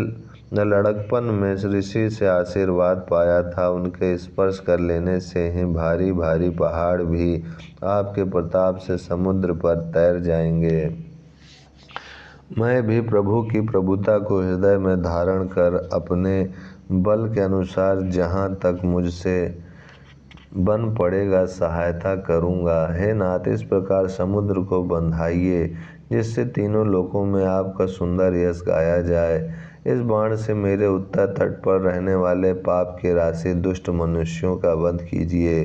लड़कपन में ऋषि से आशीर्वाद पाया था। उनके स्पर्श कर लेने से ही भारी भारी पहाड़ भी आपके प्रताप से समुद्र पर तैर जाएंगे। मैं भी प्रभु की प्रभुता को हृदय में धारण कर अपने बल के अनुसार जहाँ तक मुझसे बन पड़ेगा सहायता करूँगा। हे नाथ, इस प्रकार समुद्र को बंधाइए, जिससे तीनों लोकों में आपका सुंदर यश गाया जाए। इस बाण से मेरे उत्तर तट पर रहने वाले पाप के राशि दुष्ट मनुष्यों का वध कीजिए।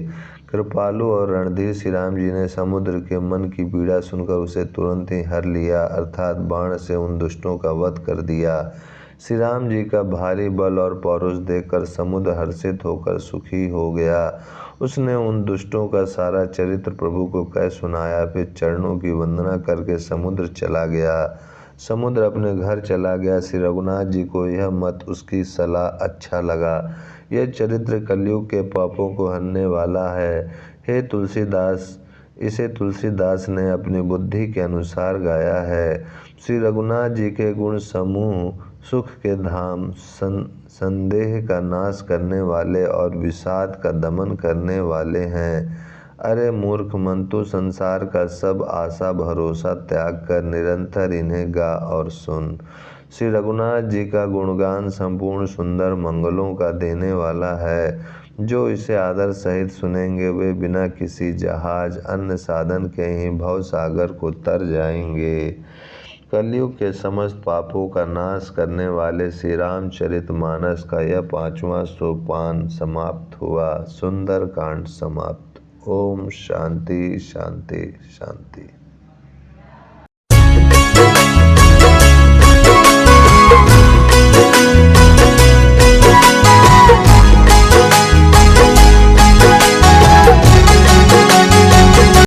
कृपालु और रणधीर श्री राम जी ने समुद्र के मन की पीड़ा सुनकर उसे तुरंत ही हर लिया, अर्थात बाण से उन दुष्टों का वध कर दिया। श्री राम जी का भारी बल और पौरुष देखकर समुद्र हर्षित होकर सुखी हो गया। उसने उन दुष्टों का सारा चरित्र प्रभु को कह सुनाया, फिर चरणों की वंदना करके समुद्र चला गया। समुद्र अपने घर चला गया। श्री रघुनाथ जी को यह मत, उसकी सलाह अच्छा लगा। यह चरित्र कलयुग के पापों को हरने वाला है। हे तुलसीदास, इसे तुलसीदास ने अपनी बुद्धि के अनुसार गाया है। श्री रघुनाथ जी के गुण समूह सुख के धाम, संदेह का नाश करने वाले और विषाद का दमन करने वाले हैं। अरे मूर्ख मन, तू संसार का सब आशा भरोसा त्याग कर निरंतर इन्हें गा और सुन। श्री रघुनाथ जी का गुणगान संपूर्ण सुंदर मंगलों का देने वाला है। जो इसे आदर सहित सुनेंगे वे बिना किसी जहाज अन्य साधन के ही भव सागर को तर जाएंगे। कलयुग के समस्त पापों का नाश करने वाले श्री रामचरितमानस का यह 5वां सोपान समाप्त हुआ। सुंदर कांड समाप्त। ओम शांति शांति शांति।